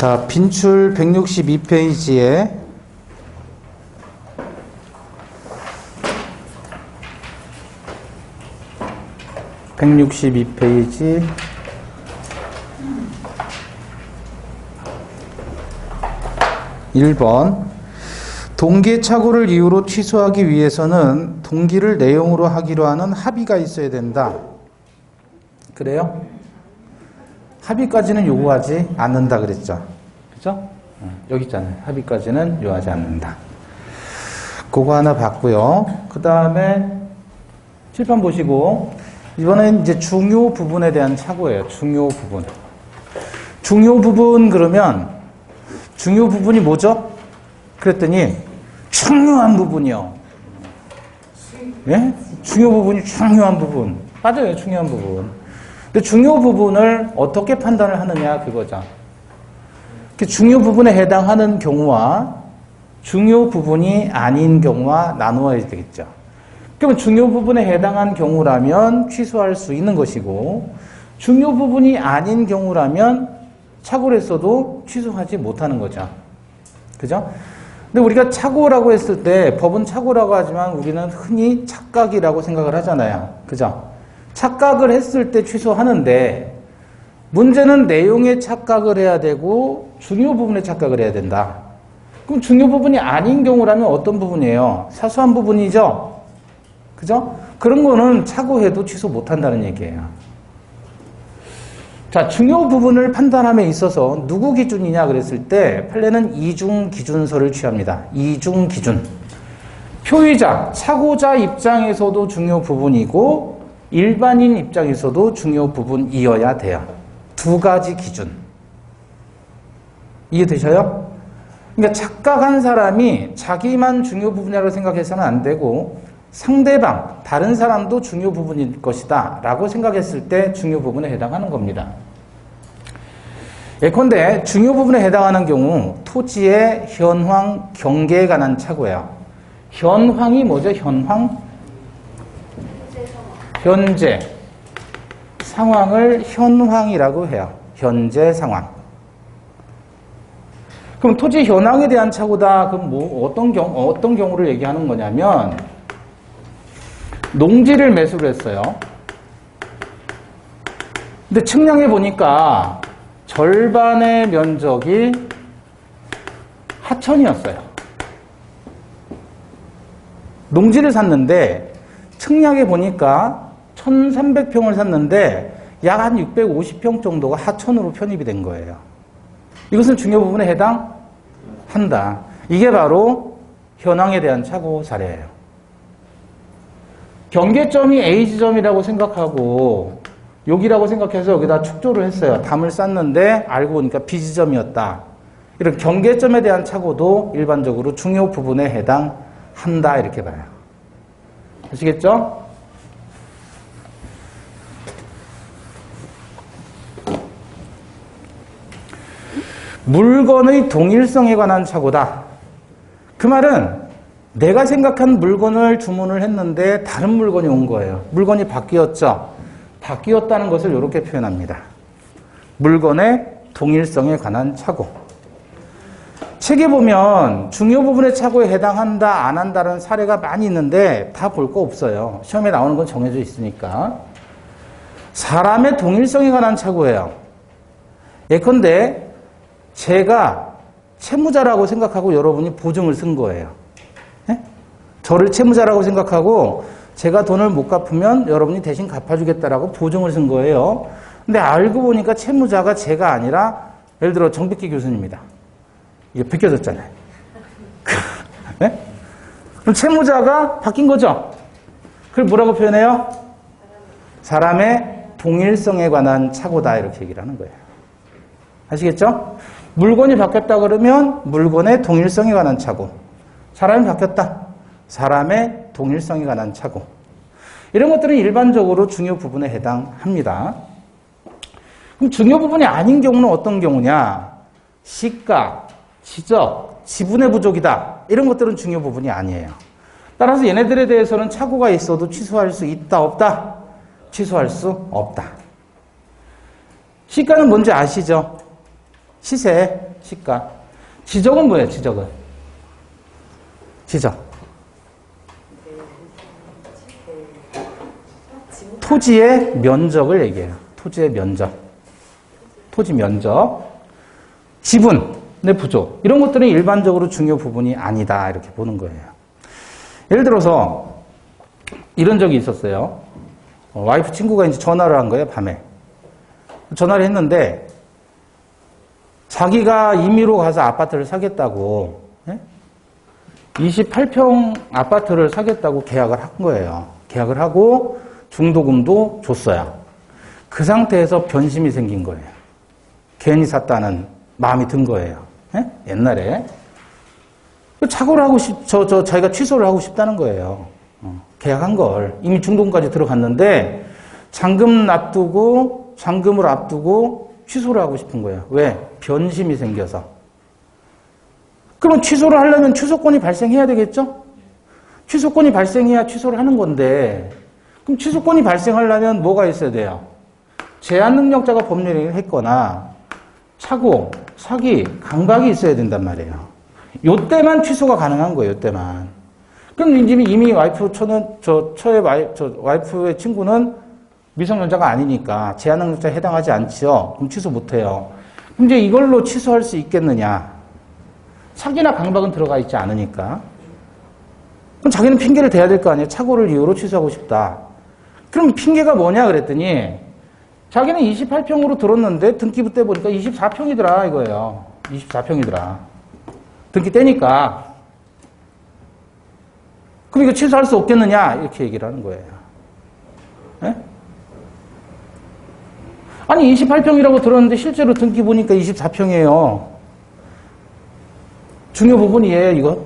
자, 빈출 162페이지에 (162페이지) 1번 동기의 착오를 이유로 취소하기 위해서는 동기를 내용으로 하기로 하는 합의가 있어야 된다. 그래요? 합의까지는 요구하지 않는다 그랬죠. 그죠? 여기 있잖아요. 합의까지는 요구하지 않는다. 그거 하나 봤고요. 그 다음에 칠판 보시고 이번엔 이제 중요 부분에 대한 착오예요. 중요 부분. 중요 부분 그러면 중요 부분이 뭐죠? 그랬더니 중요한 부분이요. 예? 중요 부분이 중요한 부분. 맞아요. 중요한 부분. 근데 중요 부분을 어떻게 판단을 하느냐 그거죠. 중요 부분에 해당하는 경우와 중요 부분이 아닌 경우와 나누어야 되겠죠. 그러면 중요 부분에 해당한 경우라면 취소할 수 있는 것이고 중요 부분이 아닌 경우라면 착오를 했어도 취소하지 못하는 거죠. 그죠? 근데 우리가 착오라고 했을 때 법은 착오라고 하지만 우리는 흔히 착각이라고 생각을 하잖아요. 그죠? 착각을 했을 때 취소하는데 문제는 내용에 착각을 해야 되고 중요 부분에 착각을 해야 된다. 그럼 중요 부분이 아닌 경우라면 어떤 부분이에요? 사소한 부분이죠? 그죠? 그런 거는 착오해도 취소 못한다는 얘기예요. 자, 중요 부분을 판단함에 있어서 누구 기준이냐 그랬을 때 판례는 이중 기준서를 취합니다. 이중 기준. 표의자, 착오자 입장에서도 중요 부분이고 일반인 입장에서도 중요 부분이어야 돼요. 두 가지 기준. 이해되셔요? 그러니까 착각한 사람이 자기만 중요 부분이라고 생각해서는 안 되고 상대방, 다른 사람도 중요 부분일 것이다 라고 생각했을 때 중요 부분에 해당하는 겁니다. 예컨대 중요 부분에 해당하는 경우 토지의 현황, 경계에 관한 착오예요. 현황이 뭐죠? 현황? 현재 상황을 현황이라고 해요. 현재 상황. 그럼 토지 현황에 대한 착오다. 그럼 뭐 어떤 경우를 얘기하는 거냐면 농지를 매수를 했어요. 근데 측량해 보니까 절반의 면적이 하천이었어요. 농지를 샀는데 측량해 보니까 1300평을 샀는데 약 한 650평 정도가 하천으로 편입이 된 거예요. 이것은 중요 부분에 해당한다. 이게 바로 현황에 대한 착오 사례예요. 경계점이 A 지점이라고 생각하고 여기라고 생각해서 여기다 축조를 했어요. 담을 쌌는데 알고 보니까 B 지점이었다. 이런 경계점에 대한 착오도 일반적으로 중요 부분에 해당한다 이렇게 봐요. 아시겠죠? 물건의 동일성에 관한 착오다. 그 말은 내가 생각한 물건을 주문을 했는데 다른 물건이 온 거예요. 물건이 바뀌었죠. 바뀌었다는 것을 이렇게 표현합니다. 물건의 동일성에 관한 착오. 책에 보면 중요 부분의 착오에 해당한다, 안 한다는 사례가 많이 있는데 다 볼 거 없어요. 시험에 나오는 건 정해져 있으니까. 사람의 동일성에 관한 착오예요. 예컨대 제가 채무자라고 생각하고 여러분이 보증을 쓴 거예요. 네? 저를 채무자라고 생각하고 제가 돈을 못 갚으면 여러분이 대신 갚아주겠다라고 보증을 쓴 거예요. 근데 알고 보니까 채무자가 제가 아니라 예를 들어 정백기 교수님입니다. 이게 벗겨졌잖아요. 네? 그럼 채무자가 바뀐 거죠? 그걸 뭐라고 표현해요? 사람의 동일성에 관한 착오다 이렇게 얘기를 하는 거예요. 아시겠죠? 물건이 바뀌었다 그러면 물건의 동일성에 관한 착오. 사람이 바뀌었다. 사람의 동일성에 관한 착오. 이런 것들은 일반적으로 중요 부분에 해당합니다. 그럼 중요 부분이 아닌 경우는 어떤 경우냐? 시가, 지적, 지분의 부족이다. 이런 것들은 중요 부분이 아니에요. 따라서 얘네들에 대해서는 착오가 있어도 취소할 수 있다, 없다? 취소할 수 없다. 시가는 뭔지 아시죠? 시세, 시가. 지적은 뭐예요, 지적은? 지적. 토지의 면적을 얘기해요. 토지의 면적. 토지 면적. 지분의 부족. 이런 것들은 일반적으로 중요 부분이 아니다. 이렇게 보는 거예요. 예를 들어서 이런 적이 있었어요. 와이프 친구가 이제 전화를 한 거예요, 밤에. 전화를 했는데 자기가 임의로 가서 아파트를 사겠다고 28평 아파트를 사겠다고 계약을 한 거예요. 계약을 하고 중도금도 줬어요. 그 상태에서 변심이 생긴 거예요. 괜히 샀다는 마음이 든 거예요. 옛날에. 착오를 하고 자기가 취소를 하고 싶다는 거예요. 계약한 걸. 이미 중도금까지 들어갔는데 잔금을 앞두고 취소를 하고 싶은 거예요. 왜? 변심이 생겨서. 그러면 취소를 하려면 취소권이 발생해야 되겠죠? 취소권이 발생해야 취소를 하는 건데, 그럼 취소권이 발생하려면 뭐가 있어야 돼요? 제한 능력자가 법률행위를 했거나 착오, 사기, 강박이 있어야 된단 말이에요. 요때만 취소가 가능한 거예요. 요때만. 그럼 이미 와이프의 친구는 미성년자가 아니니까 제한 능력자에 해당하지 않지요. 그럼 취소 못해요. 그럼 이제 이걸로 취소할 수 있겠느냐? 사기나 강박은 들어가 있지 않으니까. 그럼 자기는 핑계를 대야 될 거 아니에요. 착오를 이유로 취소하고 싶다. 그럼 핑계가 뭐냐 그랬더니 자기는 28평으로 들었는데 등기부 때 보니까 24평이더라 이거예요. 24평이더라. 등기 떼니까. 그럼 이거 취소할 수 없겠느냐? 이렇게 얘기를 하는 거예요. 네? 아니 28평이라고 들었는데 실제로 등기 보니까 24평이에요. 중요 부분이에요 이거?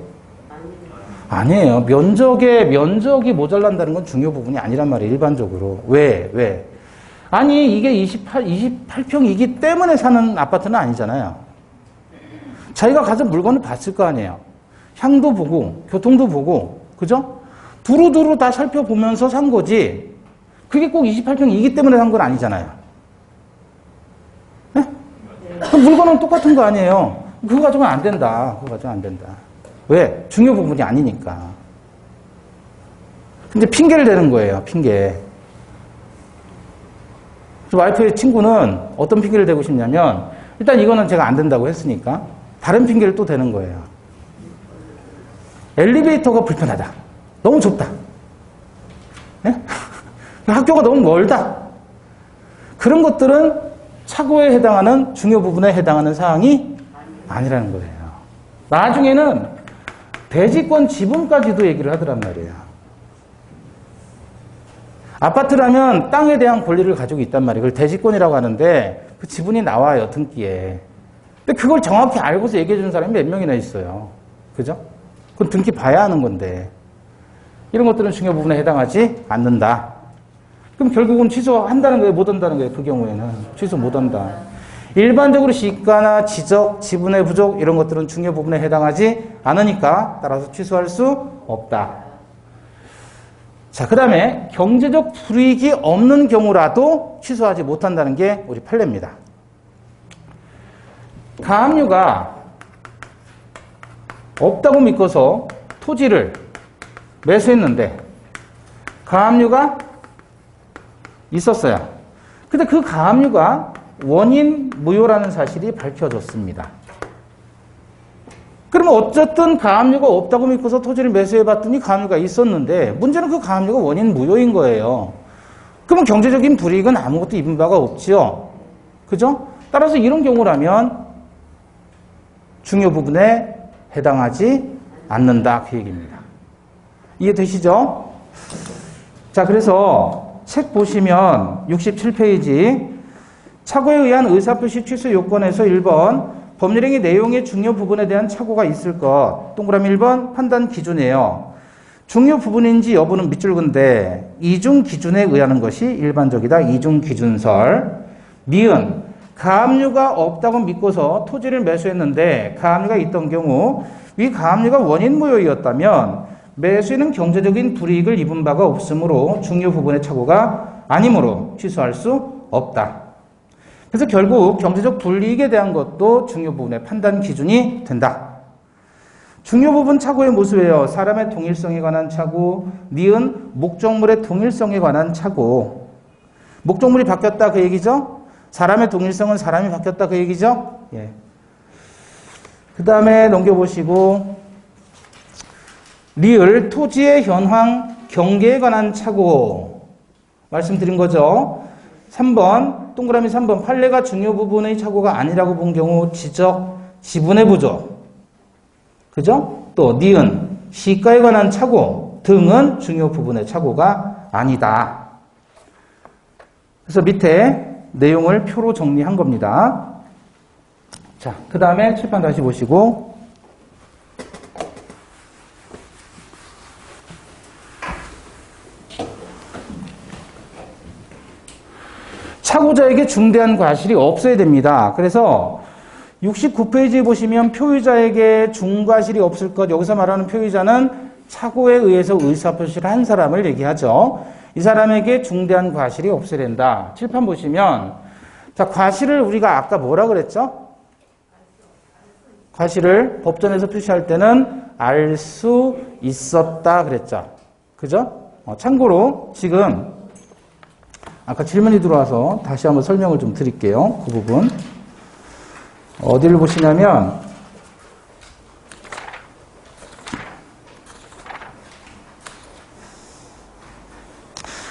아니에요. 면적이 모자란다는 건 중요 부분이 아니란 말이에요. 일반적으로. 왜? 아니 이게 28평이기 때문에 사는 아파트는 아니잖아요. 자기가 가서 물건을 봤을 거 아니에요. 향도 보고 교통도 보고 그죠? 두루두루 다 살펴보면서 산 거지. 그게 꼭 28평이기 때문에 산 건 아니잖아요. 네? 그럼 물건은 똑같은 거 아니에요. 그거 가지고는 안 된다. 왜? 중요 부분이 아니니까. 근데 핑계를 대는 거예요. 핑계. 와이프의 친구는 어떤 핑계를 대고 싶냐면 일단 이거는 제가 안 된다고 했으니까 다른 핑계를 또 대는 거예요. 엘리베이터가 불편하다. 너무 좁다. 네? 학교가 너무 멀다. 그런 것들은 착오에 해당하는 중요 부분에 해당하는 사항이 아니라는 거예요. 나중에는 대지권 지분까지도 얘기를 하더란 말이에요. 아파트라면 땅에 대한 권리를 가지고 있단 말이에요. 그걸 대지권이라고 하는데 그 지분이 나와요. 등기에. 근데 그걸 정확히 알고서 얘기해 주는 사람이 몇 명이나 있어요. 그죠? 그건 등기 봐야 하는 건데 이런 것들은 중요 부분에 해당하지 않는다. 그럼 결국은 취소한다는 거예요? 못 한다는 거예요? 그 경우에는 취소 못 한다. 일반적으로 시가나 지적, 지분의 부족 이런 것들은 중요 부분에 해당하지 않으니까 따라서 취소할 수 없다. 자, 그 다음에 경제적 불이익이 없는 경우라도 취소하지 못한다는 게 우리 판례입니다. 가압류가 없다고 믿고서 토지를 매수했는데 가압류가 있었어요. 근데 그 가압류가 원인 무효라는 사실이 밝혀졌습니다. 그러면 어쨌든 가압류가 없다고 믿고서 토지를 매수해봤더니 가압류가 있었는데 문제는 그 가압류가 원인 무효인 거예요. 그러면 경제적인 불이익은 아무것도 입은 바가 없지요. 그죠? 따라서 이런 경우라면 중요 부분에 해당하지 않는다 그 얘기입니다. 이해되시죠? 자, 그래서 책 보시면 67페이지 착오에 의한 의사표시 취소 요건에서 1번 법률행위 내용의 중요 부분에 대한 착오가 있을 것. 동그라미 1번 판단 기준이에요. 중요 부분인지 여부는 밑줄근데 이중 기준에 의하는 것이 일반적이다. 이중 기준설. 미은 가압류가 없다고 믿고서 토지를 매수했는데 가압류가 있던 경우 위 가압류가 원인 무효이었다면 매수인은 경제적인 불이익을 입은 바가 없으므로 중요 부분의 착오가 아니므로 취소할 수 없다. 그래서 결국 경제적 불이익에 대한 것도 중요 부분의 판단 기준이 된다. 중요 부분 착오의 모습이에요. 사람의 동일성에 관한 착오, 니은 목적물의 동일성에 관한 착오. 목적물이 바뀌었다 그 얘기죠? 사람의 동일성은 사람이 바뀌었다 그 얘기죠? 예. 그 다음에 넘겨보시고 리을 토지의 현황, 경계에 관한 착오 말씀드린 거죠. 3번 동그라미 3번 판례가 중요 부분의 착오가 아니라고 본 경우 지적, 지분의 부족 그죠? 또 니은 시가에 관한 착오 등은 중요 부분의 착오가 아니다. 그래서 밑에 내용을 표로 정리한 겁니다. 자, 그 다음에 칠판 다시 보시고 착오자에게 중대한 과실이 없어야 됩니다. 그래서 69페이지에 보시면 표의자에게 중과실이 없을 것, 여기서 말하는 표의자는 착오에 의해서 의사표시를 한 사람을 얘기하죠. 이 사람에게 중대한 과실이 없어야 된다. 칠판 보시면 자, 과실을 우리가 아까 뭐라 그랬죠? 과실을 법전에서 표시할 때는 알 수 있었다 그랬죠. 그죠? 참고로 지금 아까 질문이 들어와서 다시 한번 설명을 좀 드릴게요. 그 부분. 어디를 보시냐면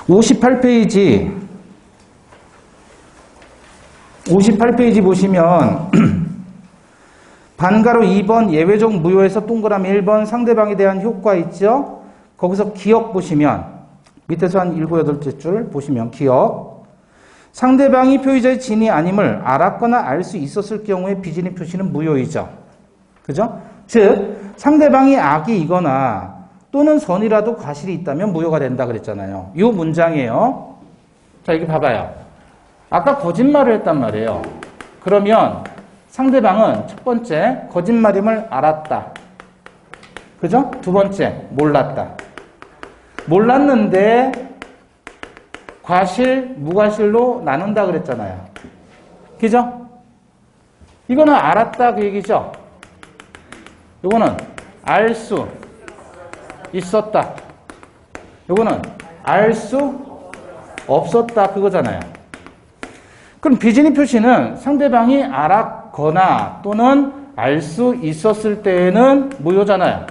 58페이지 보시면 반가로 2번 예외적 무효에서 동그라미 1번 상대방에 대한 효과 있죠? 거기서 기억 보시면 밑에서 한 7, 8째 줄 보시면 기억 상대방이 표의자의 진이 아님을 알았거나 알 수 있었을 경우에 비진의 표시는 무효이죠. 그죠? 즉 상대방이 악이이거나 또는 선이라도 과실이 있다면 무효가 된다 그랬잖아요. 이 문장이에요. 자, 여기 봐봐요. 아까 거짓말을 했단 말이에요. 그러면 상대방은 첫 번째 거짓말임을 알았다. 그죠? 두 번째 몰랐다. 몰랐는데 과실, 무과실로 나눈다 그랬잖아요. 그죠? 이거는 알았다 그 얘기죠? 이거는 알 수 있었다. 이거는 알 수 없었다 그거잖아요. 그럼 비진의 표시는 상대방이 알았거나 또는 알 수 있었을 때에는 무효잖아요.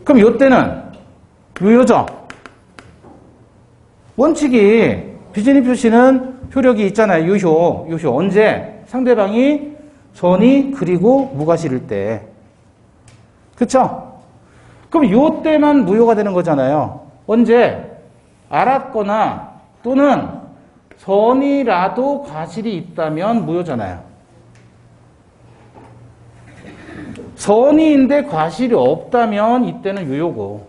그럼 이때는 무효죠. 원칙이 비진의 표시는 효력이 있잖아요. 유효. 언제? 상대방이 선이 그리고 무과실일 때. 그쵸? 그럼 요때만 무효가 되는 거잖아요. 언제? 알았거나 또는 선이라도 과실이 있다면 무효잖아요. 선이인데 과실이 없다면 이때는 유효고.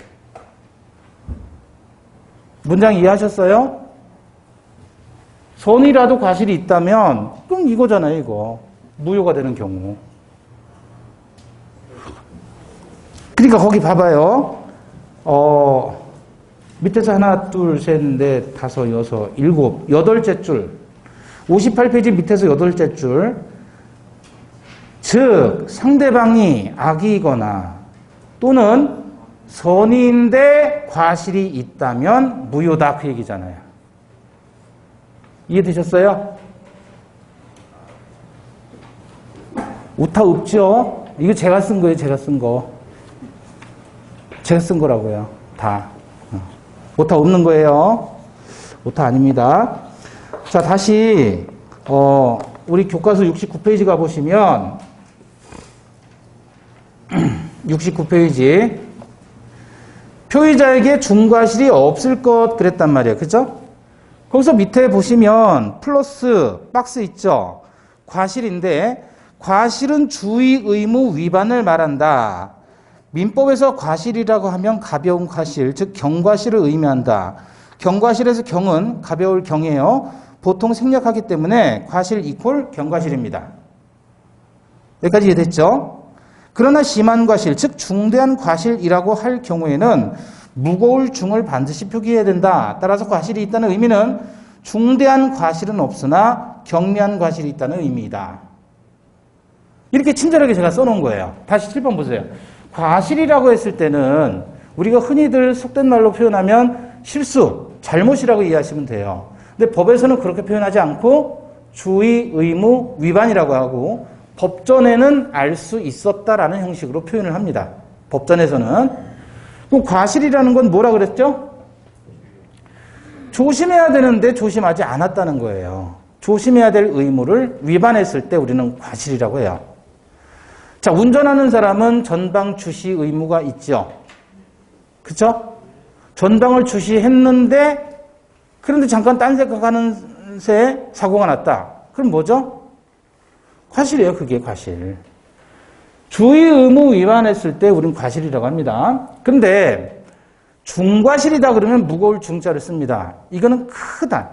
문장 이해하셨어요? 선이라도 과실이 있다면 그럼 이거잖아요. 이거. 무효가 되는 경우. 그러니까 거기 봐봐요. 밑에서 하나, 둘, 셋, 넷, 다섯, 여섯, 일곱, 여덟째 줄. 58페이지 밑에서 여덟째 줄. 즉 상대방이 악이거나 또는 선인데 과실이 있다면 무효다 그 얘기잖아요. 이해되셨어요? 오타 없죠? 이거 제가 쓴 거예요. 제가 쓴 거. 제가 쓴 거라고요. 다. 오타 없는 거예요. 오타 아닙니다. 자, 다시 우리 교과서 69페이지 가보시면 69페이지 표의자에게 중과실이 없을 것 그랬단 말이에요. 그죠? 거기서 밑에 보시면 플러스 박스 있죠? 과실인데 과실은 주의 의무 위반을 말한다. 민법에서 과실이라고 하면 가벼운 과실, 즉 경과실을 의미한다. 경과실에서 경은 가벼울 경이에요. 보통 생략하기 때문에 과실 이퀄 경과실입니다. 여기까지 이해됐죠? 그러나 심한 과실, 즉 중대한 과실이라고 할 경우에는 무거울 중을 반드시 표기해야 된다. 따라서 과실이 있다는 의미는 중대한 과실은 없으나 경미한 과실이 있다는 의미이다. 이렇게 친절하게 제가 써놓은 거예요. 다시 7번 보세요. 과실이라고 했을 때는 우리가 흔히들 속된 말로 표현하면 실수, 잘못이라고 이해하시면 돼요. 근데 법에서는 그렇게 표현하지 않고 주의, 의무, 위반이라고 하고 법전에는 알 수 있었다라는 형식으로 표현을 합니다. 법전에서는. 그럼 과실이라는 건 뭐라 그랬죠? 조심해야 되는데 조심하지 않았다는 거예요. 조심해야 될 의무를 위반했을 때 우리는 과실이라고 해요. 자, 운전하는 사람은 전방 주시 의무가 있죠. 그쵸? 전방을 주시했는데 그런데 잠깐 딴 생각하는 새에 사고가 났다. 그럼 뭐죠? 과실이에요. 그게 과실. 주의 의무 위반했을 때 우리는 과실이라고 합니다. 그런데 중과실이다 그러면 무거울 중자를 씁니다. 이거는 크다.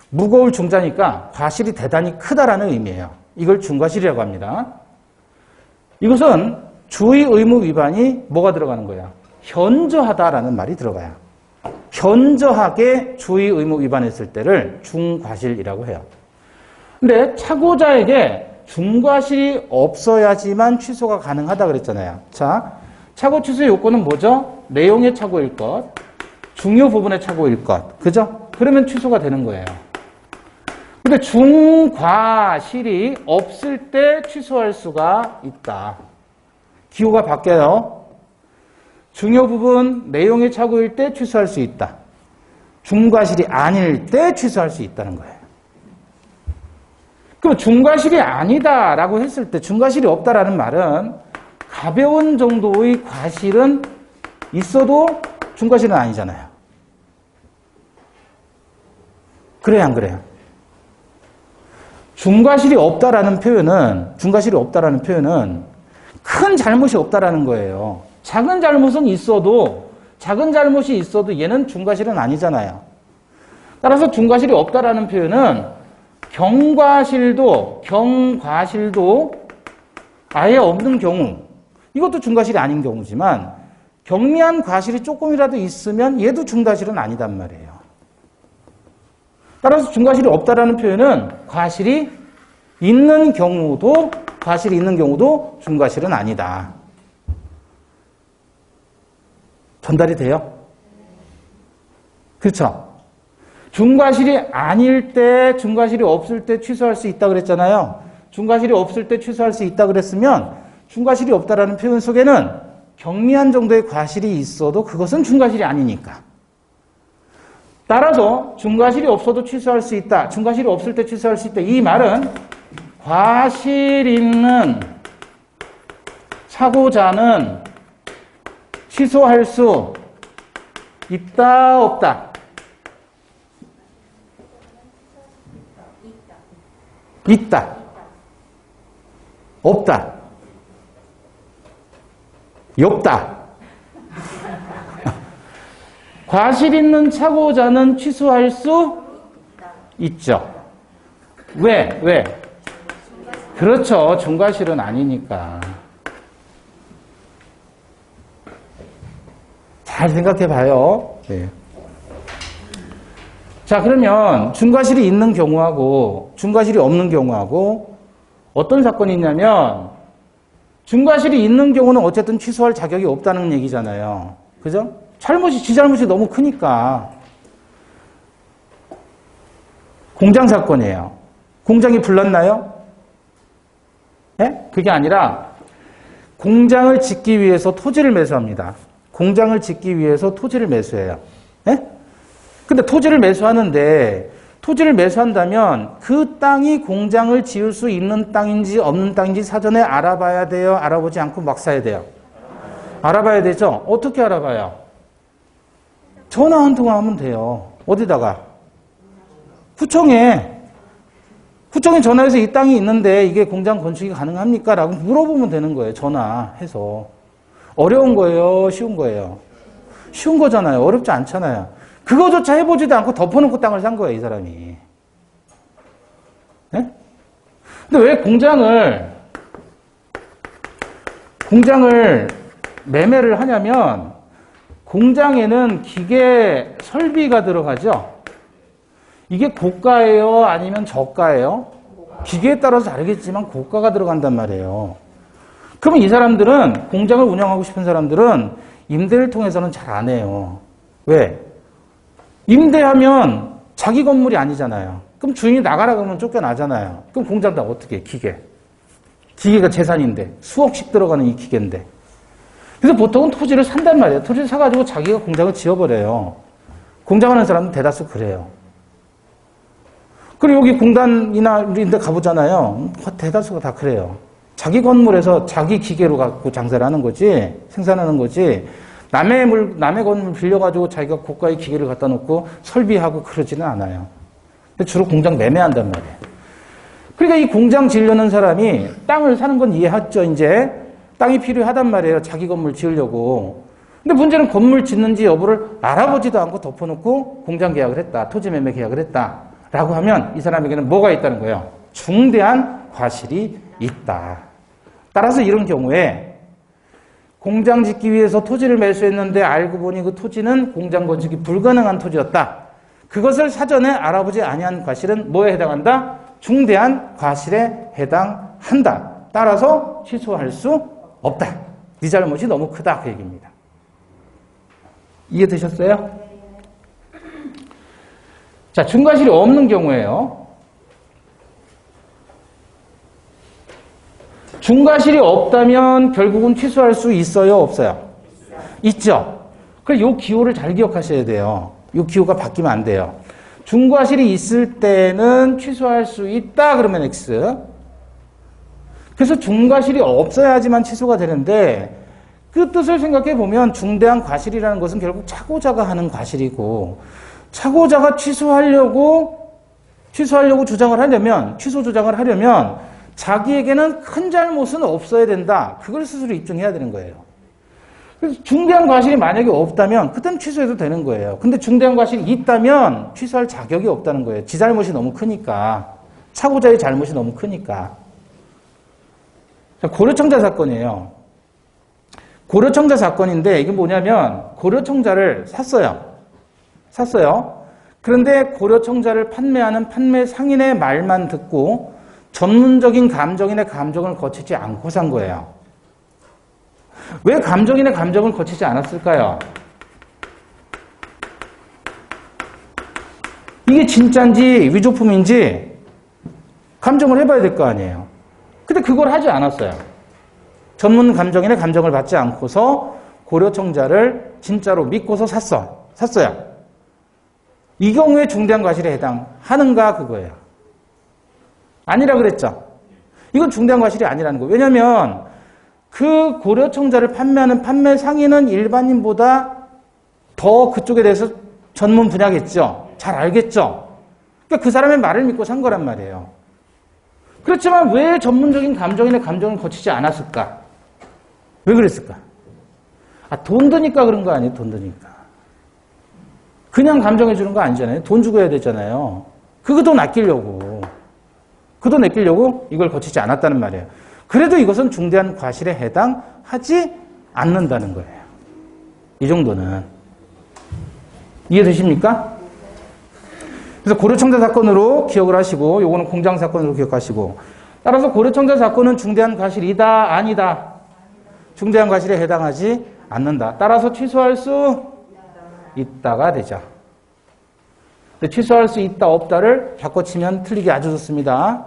무거울 중자니까 과실이 대단히 크다라는 의미예요. 이걸 중과실이라고 합니다. 이것은 주의 의무 위반이 뭐가 들어가는 거야? 현저하다라는 말이 들어가요. 현저하게 주의 의무 위반했을 때를 중과실이라고 해요. 근데 차고자에게 중과실이 없어야지만 취소가 가능하다 그랬잖아요. 자, 차고 취소의 요건은 뭐죠? 내용의 착오일 것, 중요 부분의 착오일 것. 그죠? 그러면 취소가 되는 거예요. 근데 중과실이 없을 때 취소할 수가 있다. 기호가 바뀌어요. 중요 부분, 내용의 착오일 때 취소할 수 있다. 중과실이 아닐 때 취소할 수 있다는 거예요. 그럼 중과실이 아니다라고 했을 때 중과실이 없다라는 말은 가벼운 정도의 과실은 있어도 중과실은 아니잖아요. 그래요, 안 그래요? 중과실이 없다라는 표현은 큰 잘못이 없다라는 거예요. 작은 잘못은 있어도 작은 잘못이 있어도 얘는 중과실은 아니잖아요. 따라서 중과실이 없다라는 표현은 경과실도 아예 없는 경우, 이것도 중과실이 아닌 경우지만 경미한 과실이 조금이라도 있으면 얘도 중과실은 아니단 말이에요. 따라서 중과실이 없다라는 표현은 과실이 있는 경우도 중과실은 아니다. 전달이 돼요? 그렇죠? 중과실이 아닐 때, 중과실이 없을 때 취소할 수 있다 그랬잖아요. 중과실이 없을 때 취소할 수 있다 그랬으면 중과실이 없다라는 표현 속에는 경미한 정도의 과실이 있어도 그것은 중과실이 아니니까. 따라서 중과실이 없어도 취소할 수 있다. 중과실이 없을 때 취소할 수 있다. 이 말은 과실 있는 차고자는 취소할 수 있다, 없다? 있다. 없다. 없다. 과실 있는 차고자는 취소할 수 있죠. 왜? 그렇죠. 중과실은 아니니까. 잘 생각해 봐요. 네. 자, 그러면 중과실이 있는 경우하고 중과실이 없는 경우하고 어떤 사건이 있냐면 중과실이 있는 경우는 어쨌든 취소할 자격이 없다는 얘기잖아요. 그죠? 지 잘못이 너무 크니까. 공장 사건이에요. 공장이 불났나요? 네? 그게 아니라 공장을 짓기 위해서 토지를 매수합니다. 공장을 짓기 위해서 토지를 매수해요. 네? 근데 토지를 매수한다면 그 땅이 공장을 지을 수 있는 땅인지 없는 땅인지 사전에 알아봐야 돼요? 알아보지 않고 막 사야 돼요? 알아봐야 되죠? 어떻게 알아봐요? 전화 한 통화 하면 돼요. 어디다가? 구청에 전화해서 이 땅이 있는데 이게 공장 건축이 가능합니까? 라고 물어보면 되는 거예요. 전화해서. 어려운 거예요? 쉬운 거예요? 쉬운 거잖아요. 어렵지 않잖아요. 그거조차 해보지도 않고 덮어놓고 땅을 산 거예요, 이 사람이. 네? 근데 왜 공장을 매매를 하냐면 공장에는 기계 설비가 들어가죠. 이게 고가예요? 아니면 저가예요? 기계에 따라서 다르겠지만 고가가 들어간단 말이에요. 그러면 이 사람들은, 공장을 운영하고 싶은 사람들은 임대를 통해서는 잘 안 해요. 왜? 임대하면 자기 건물이 아니잖아요. 그럼 주인이 나가라 그러면 쫓겨나잖아요. 그럼 공장 다 어떻게 해? 기계가 재산인데, 수억씩 들어가는 이 기계인데. 그래서 보통은 토지를 산단 말이에요. 토지를 사가지고 자기가 공장을 지어버려요. 공장하는 사람은 대다수 그래요. 그리고 여기 공단이나 우리 데 가보잖아요. 대다수가 다 그래요. 자기 건물에서 자기 기계로 갖고 장사를 하는 거지, 생산하는 거지, 남의 건물 빌려가지고 자기가 고가의 기계를 갖다 놓고 설비하고 그러지는 않아요. 주로 공장 매매한단 말이에요. 그러니까 이 공장 지으려는 사람이 땅을 사는 건 이해하죠, 이제. 땅이 필요하단 말이에요. 자기 건물 지으려고. 근데 문제는 건물 짓는지 여부를 알아보지도 않고 덮어놓고 공장 계약을 했다. 토지 매매 계약을 했다. 라고 하면 이 사람에게는 뭐가 있다는 거예요? 중대한 과실이 있다. 따라서 이런 경우에 공장 짓기 위해서 토지를 매수했는데 알고 보니 그 토지는 공장 건축이 불가능한 토지였다. 그것을 사전에 알아보지 아니한 과실은 뭐에 해당한다? 중대한 과실에 해당한다. 따라서 취소할 수 없다. 네 잘못이 너무 크다. 그 얘기입니다. 이해되셨어요? 자, 중과실이 없는 경우에요. 중과실이 없다면 결국은 취소할 수 있어요? 없어요? 있죠. 그래서 이 기호를 잘 기억하셔야 돼요. 이 기호가 바뀌면 안 돼요. 중과실이 있을 때는 취소할 수 있다 그러면 X. 그래서 중과실이 없어야지만 취소가 되는데 그 뜻을 생각해 보면 중대한 과실이라는 것은 결국 차고자가 하는 과실이고 차고자가 취소하려고 주장을 하려면 취소 주장을 하려면 자기에게는 큰 잘못은 없어야 된다. 그걸 스스로 입증해야 되는 거예요. 그래서 중대한 과실이 만약에 없다면 그때는 취소해도 되는 거예요. 근데 중대한 과실이 있다면 취소할 자격이 없다는 거예요. 지 잘못이 너무 크니까. 차고자의 잘못이 너무 크니까. 고려청자 사건이에요. 고려청자 사건인데 이게 뭐냐면 고려청자를 샀어요. 그런데 고려청자를 판매하는 판매 상인의 말만 듣고 전문적인 감정인의 감정을 거치지 않고 산 거예요. 왜 감정인의 감정을 거치지 않았을까요? 이게 진짜인지 위조품인지 감정을 해봐야 될 거 아니에요. 근데 그걸 하지 않았어요. 전문 감정인의 감정을 받지 않고서 고려청자를 진짜로 믿고서 샀어요. 이 경우에 중대한 과실에 해당하는가 그거예요. 아니라 그랬죠. 이건 중대한 과실이 아니라는 거예요. 왜냐하면 그 고려청자를 판매하는 판매 상인은 일반인보다 더 그쪽에 대해서 전문 분야겠죠. 잘 알겠죠. 그러니까 그 사람의 말을 믿고 산 거란 말이에요. 그렇지만 왜 전문적인 감정인의 감정을 거치지 않았을까? 왜 그랬을까? 돈 드니까 그런 거 아니에요? 돈 드니까. 그냥 감정해 주는 거 아니잖아요. 돈 주고 해야 되잖아요. 그 돈 아끼려고. 그 돈 아끼려고 이걸 거치지 않았다는 말이에요. 그래도 이것은 중대한 과실에 해당하지 않는다는 거예요. 이 정도는. 이해되십니까? 그래서 고려청자 사건으로 기억을 하시고 요거는 공장 사건으로 기억하시고 따라서 고려청자 사건은 중대한 과실이다 아니다. 중대한 과실에 해당하지 않는다. 따라서 취소할 수 있다가 되죠. 근데 취소할 수 있다 없다를 바꿔치면 틀리기 아주 좋습니다.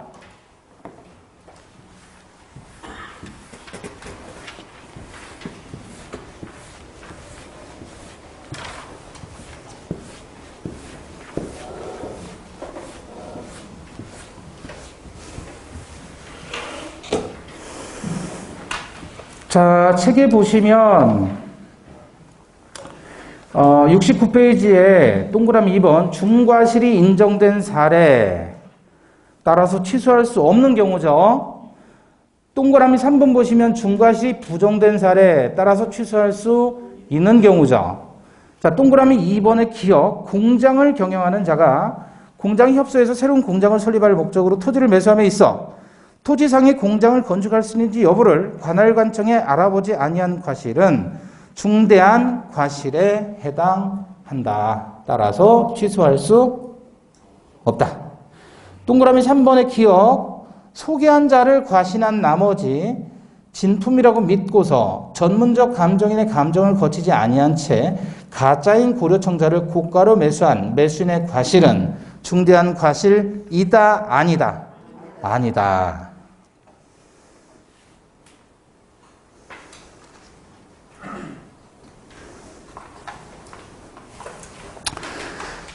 자, 책에 보시면 69페이지에 동그라미 2번 중과실이 인정된 사례 따라서 취소할 수 없는 경우죠. 동그라미 3번 보시면 중과실이 부정된 사례 따라서 취소할 수 있는 경우죠. 자, 동그라미 2번의 기억 공장을 경영하는 자가 공장 협소에서 새로운 공장을 설립할 목적으로 토지를 매수함에 있어 토지상의 공장을 건축할 수 있는지 여부를 관할관청에 알아보지 아니한 과실은 중대한 과실에 해당한다. 따라서 취소할 수 없다. 동그라미 3번의 기억. 소개한 자를 과신한 나머지 진품이라고 믿고서 전문적 감정인의 감정을 거치지 아니한 채 가짜인 고려청자를 고가로 매수한 매수인의 과실은 중대한 과실이다, 아니다? 아니다.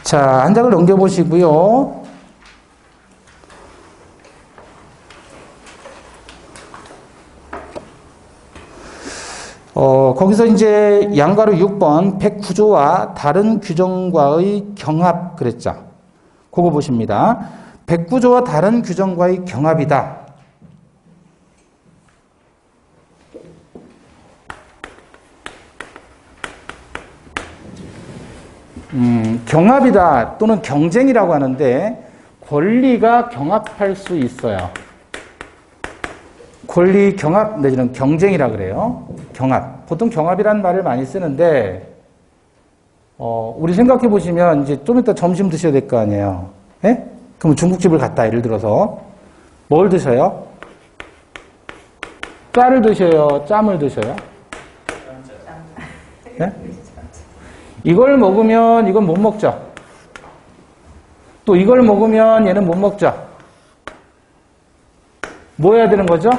자, 한 장을 넘겨보시고요. 거기서 이제 양가로 6번 109조와 다른 규정과의 경합 그랬죠. 그거 보십니다. 109조와 다른 규정과의 경합이다. 경합이다 또는 경쟁이라고 하는데 권리가 경합할 수 있어요. 권리 경합 내지는 경쟁이라 그래요. 경합. 보통 경합이라는 말을 많이 쓰는데 우리 생각해 보시면 이제 좀 이따 점심 드셔야 될 거 아니에요. 예? 그럼 중국집을 갔다 예를 들어서 뭘 드셔요? 짤을 드셔요? 짬을 드셔요? 예? 이걸 먹으면 이건 못 먹죠. 또 이걸 먹으면 얘는 못 먹죠. 뭐 해야 되는 거죠?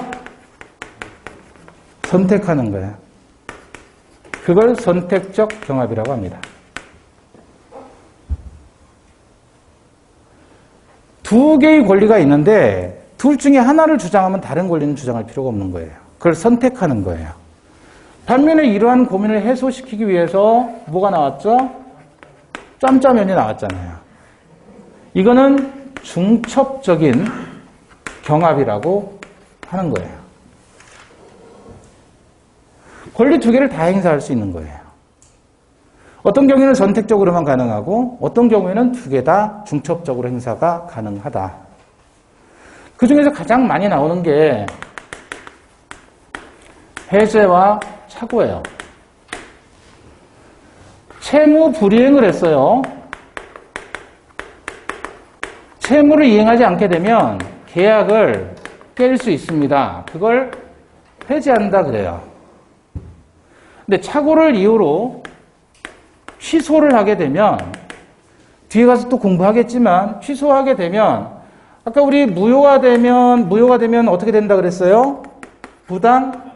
선택하는 거예요. 그걸 선택적 경합이라고 합니다. 두 개의 권리가 있는데 둘 중에 하나를 주장하면 다른 권리는 주장할 필요가 없는 거예요. 그걸 선택하는 거예요. 반면에 이러한 고민을 해소시키기 위해서 뭐가 나왔죠? 짬짜면이 나왔잖아요. 이거는 중첩적인 경합이라고 하는 거예요. 권리 두 개를 다 행사할 수 있는 거예요. 어떤 경우에는 선택적으로만 가능하고 어떤 경우에는 두 개 다 중첩적으로 행사가 가능하다. 그 중에서 가장 많이 나오는 게 해제와 착오예요. 채무 불이행을 했어요. 채무를 이행하지 않게 되면 계약을 깰 수 있습니다. 그걸 해제한다 그래요. 근데 착오를 이유로 취소를 하게 되면 뒤에 가서 또 공부하겠지만 취소하게 되면 아까 우리 무효가 되면 어떻게 된다 그랬어요? 부당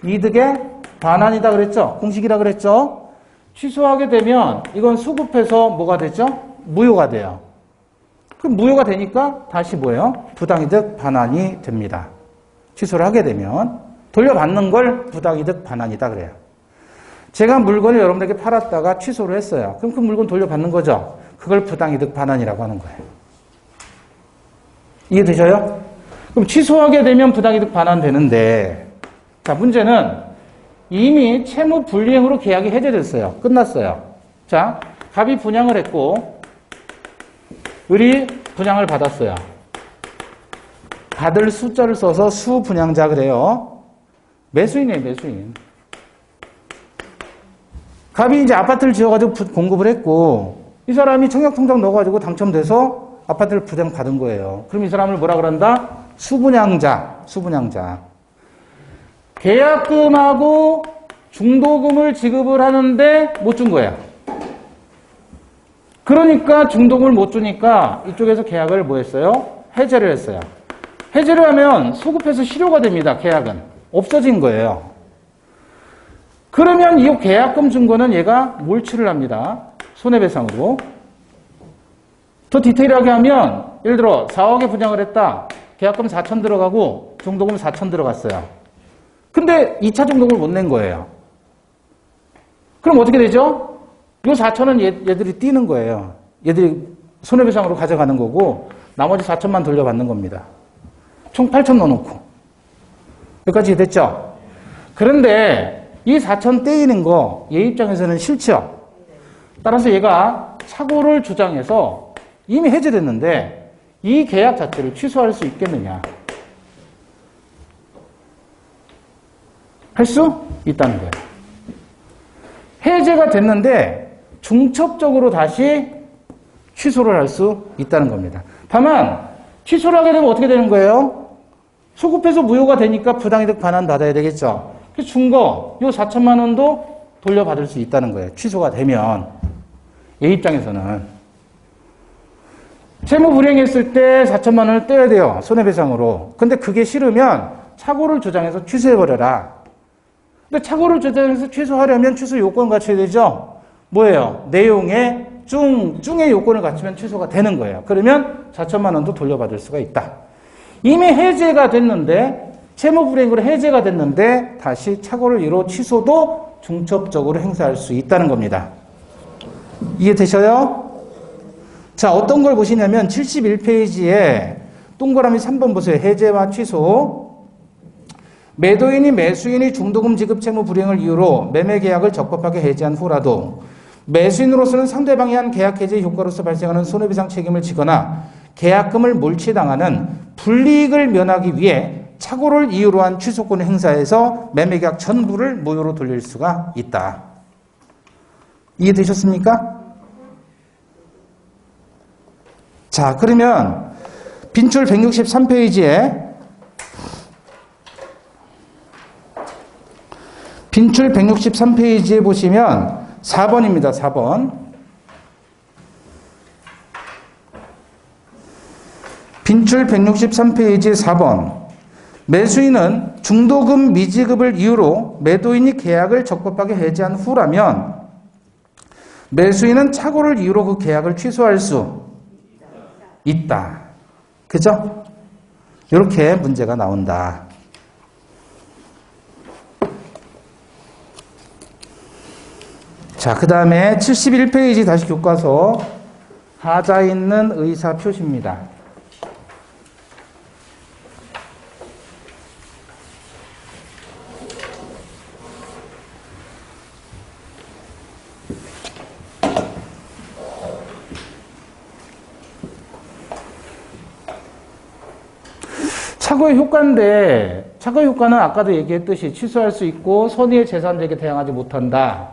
이득의 반환이다 그랬죠? 공식이라 그랬죠? 취소하게 되면 이건 수급해서 뭐가 되죠? 무효가 돼요. 그럼 무효가 되니까 다시 뭐예요? 부당이득 반환이 됩니다. 취소를 하게 되면 돌려받는 걸 부당이득 반환이다 그래요. 제가 물건을 여러분들에게 팔았다가 취소를 했어요. 그럼 그 물건 돌려받는 거죠. 그걸 부당이득 반환이라고 하는 거예요. 이해되셔요? 그럼 취소하게 되면 부당이득 반환 되는데 자 문제는 이미 채무 불이행으로 계약이 해제됐어요. 끝났어요. 자 갑이 분양을 했고 을이 분양을 받았어요. 받을 숫자를 써서 수분양자 그래요. 매수인이에요, 매수인. 갑이 이제 아파트를 지어가지고 공급을 했고, 이 사람이 청약통장 넣어가지고 당첨돼서 아파트를 분양받은 거예요. 그럼 이 사람을 뭐라 그런다? 수분양자, 수분양자. 계약금하고 중도금을 지급을 하는데 못 준 거예요. 그러니까 중도금을 못 주니까 이쪽에서 계약을 뭐 했어요? 해제를 했어요. 해제를 하면 소급해서 실효가 됩니다. 계약은. 없어진 거예요. 그러면 이 계약금 준 거는 얘가 몰취를 합니다. 손해배상으로. 더 디테일하게 하면 예를 들어 4억에 분양을 했다. 계약금 4천 들어가고 중도금 4천 들어갔어요. 근데 2차 중도금을 못 낸 거예요. 그럼 어떻게 되죠? 이 4천은 얘들이 뛰는 거예요. 얘들이 손해배상으로 가져가는 거고 나머지 4천만 돌려받는 겁니다. 총 8천 넣어놓고. 여기까지 됐죠? 그런데 이 4천 떼이는 거 얘 입장에서는 싫죠? 따라서 얘가 착오를 주장해서 이미 해제됐는데 이 계약 자체를 취소할 수 있겠느냐? 할 수 있다는 거예요. 해제가 됐는데 중첩적으로 다시 취소를 할 수 있다는 겁니다. 다만 취소를 하게 되면 어떻게 되는 거예요? 소급해서 무효가 되니까 부당이득 반환받아야 되겠죠. 준 거, 요 4천만 원도 돌려받을 수 있다는 거예요. 취소가 되면. 얘 입장에서는. 채무 불이행했을 때 4천만 원을 떼야 돼요. 손해배상으로. 근데 그게 싫으면 착오를 주장해서 취소해버려라. 근데 착오를 주장해서 취소하려면 취소 요건 갖춰야 되죠? 뭐예요? 내용의 중의 요건을 갖추면 취소가 되는 거예요. 그러면 4천만 원도 돌려받을 수가 있다. 이미 해제가 됐는데, 채무 불이행으로 해제가 됐는데 다시 착오를 이뤄 취소도 중첩적으로 행사할 수 있다는 겁니다. 이해되셔요? 자, 어떤 걸 보시냐면 71페이지에 동그라미 3번 보세요. 해제와 취소. 매도인이 매수인이 중도금 지급 채무 불이행을 이유로 매매 계약을 적법하게 해제한 후라도 매수인으로서는 상대방이 한 계약 해제 효과로서 발생하는 손해배상 책임을 지거나 계약금을 몰취당하는 불이익을 면하기 위해 착오를 이유로 한 취소권 행사에서 매매계약 전부를 무효로 돌릴 수가 있다. 이해되셨습니까? 자, 그러면 빈출 163페이지에 빈출 163페이지에 보시면 4번입니다. 4번. 빈출 163페이지 4번. 매수인은 중도금 미지급을 이유로 매도인이 계약을 적법하게 해제한 후라면 매수인은 착오를 이유로 그 계약을 취소할 수 있다. 그죠? 이렇게 문제가 나온다. 자, 그 다음에 71페이지 다시 교과서 하자 있는 의사 표시입니다. 착오의 효과인데 착오의 효과는 아까도 얘기했듯이 취소할 수 있고 선의의 재산자에게 대항하지 못한다.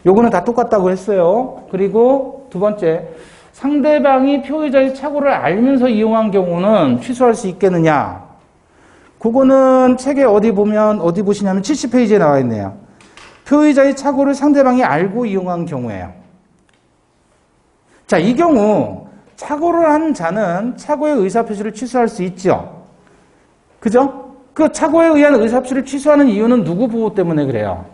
요거는 다 똑같다고 했어요. 그리고 두 번째, 상대방이 표의자의 착오를 알면서 이용한 경우는 취소할 수 있겠느냐. 그거는 책에 어디 보시냐면 70페이지에 나와 있네요. 표의자의 착오를 상대방이 알고 이용한 경우예요. 자, 이 경우 착오를 한 자는 착오의 의사표시를 취소할 수 있죠. 그죠? 그 착오에 의한 의사표시를 취소하는 이유는 누구 보호 때문에 그래요?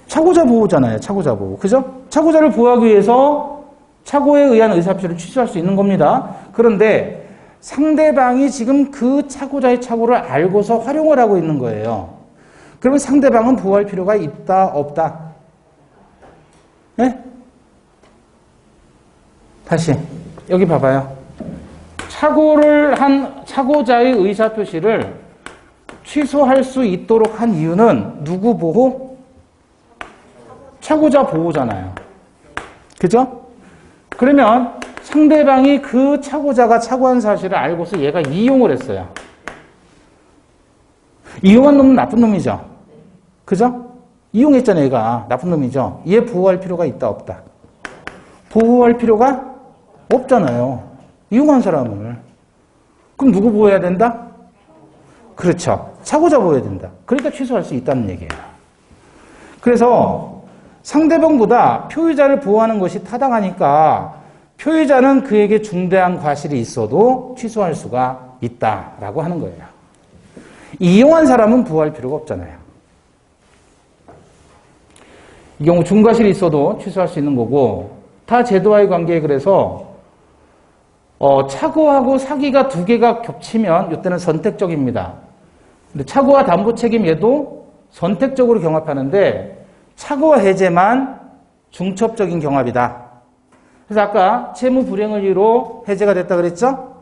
착오자 보호잖아요. 착오자 보호. 그죠? 착오자를 보호하기 위해서 착오에 의한 의사표시를 취소할 수 있는 겁니다. 그런데 상대방이 지금 그 착오자의 착오를 알고서 활용을 하고 있는 거예요. 그러면 상대방은 보호할 필요가 있다, 없다? 네? 다시 여기 봐봐요. 착오를 한 착오자의 의사표시를 취소할 수 있도록 한 이유는 누구 보호? 착오자 보호잖아요. 그죠? 그러면 상대방이 그 착오자가 착오한 사실을 알고서 얘가 이용을 했어요. 이용한 놈은 나쁜 놈이죠. 그죠? 이용했잖아요. 얘가 나쁜 놈이죠. 얘 보호할 필요가 있다, 없다? 보호할 필요가 없잖아요. 이용한 사람을. 그럼 누구 보호해야 된다? 그렇죠. 착오자 보호해야 된다. 그러니까 취소할 수 있다는 얘기예요. 그래서 상대방보다 표의자를 보호하는 것이 타당하니까 표의자는 그에게 중대한 과실이 있어도 취소할 수가 있다라고 하는 거예요. 이용한 사람은 보호할 필요가 없잖아요. 이 경우 중과실이 있어도 취소할 수 있는 거고, 타 제도와의 관계에 그래서 착오하고 사기가 두 개가 겹치면 이때는 선택적입니다. 근데 착오와 담보 책임 얘도 선택적으로 경합하는데 착오 해제만 중첩적인 경합이다. 그래서 아까 채무 불이행을 이유로 해제가 됐다 그랬죠?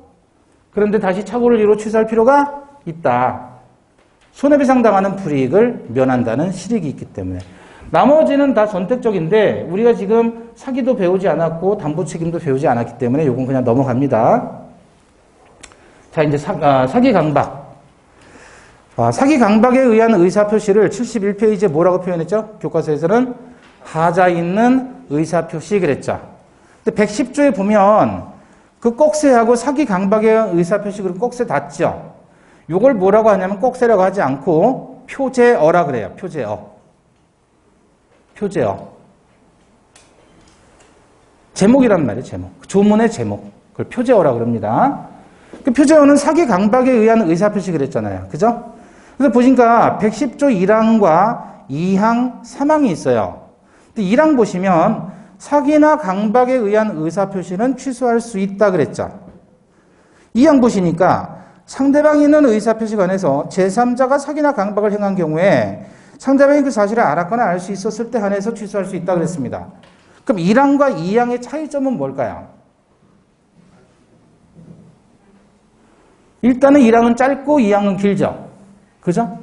그런데 다시 착오를 이유로 취소할 필요가 있다. 손해배상 당하는 불이익을 면한다는 실익이 있기 때문에. 나머지는 다 선택적인데 우리가 지금 사기도 배우지 않았고 담보 책임도 배우지 않았기 때문에 이건 그냥 넘어갑니다. 자, 이제 사기 강박. 사기 강박에 의한 의사표시를 71페이지에 뭐라고 표현했죠? 교과서에서는 하자 있는 의사표시 그랬죠. 근데 110조에 보면 그 꼭새하고 사기 강박의 의사표시 그리고 꼭새 닿죠. 요걸 뭐라고 하냐면 꼭새라고 하지 않고 표제어라 그래요. 표제어. 표제어. 제목이란 말이에요. 제목. 조문의 제목. 그걸 표제어라 그럽니다. 그 표제어는 사기 강박에 의한 의사표시 그랬잖아요. 그죠? 그래서 보니까 110조 1항과 2항, 3항이 있어요. 근데 1항 보시면 사기나 강박에 의한 의사표시는 취소할 수 있다 그랬죠. 2항 보시니까 상대방이 있는 의사표시 관해서 제3자가 사기나 강박을 행한 경우에 상대방이 그 사실을 알았거나 알 수 있었을 때 한해서 취소할 수 있다 그랬습니다. 그럼 1항과 2항의 차이점은 뭘까요? 일단은 1항은 짧고 2항은 길죠. 그죠?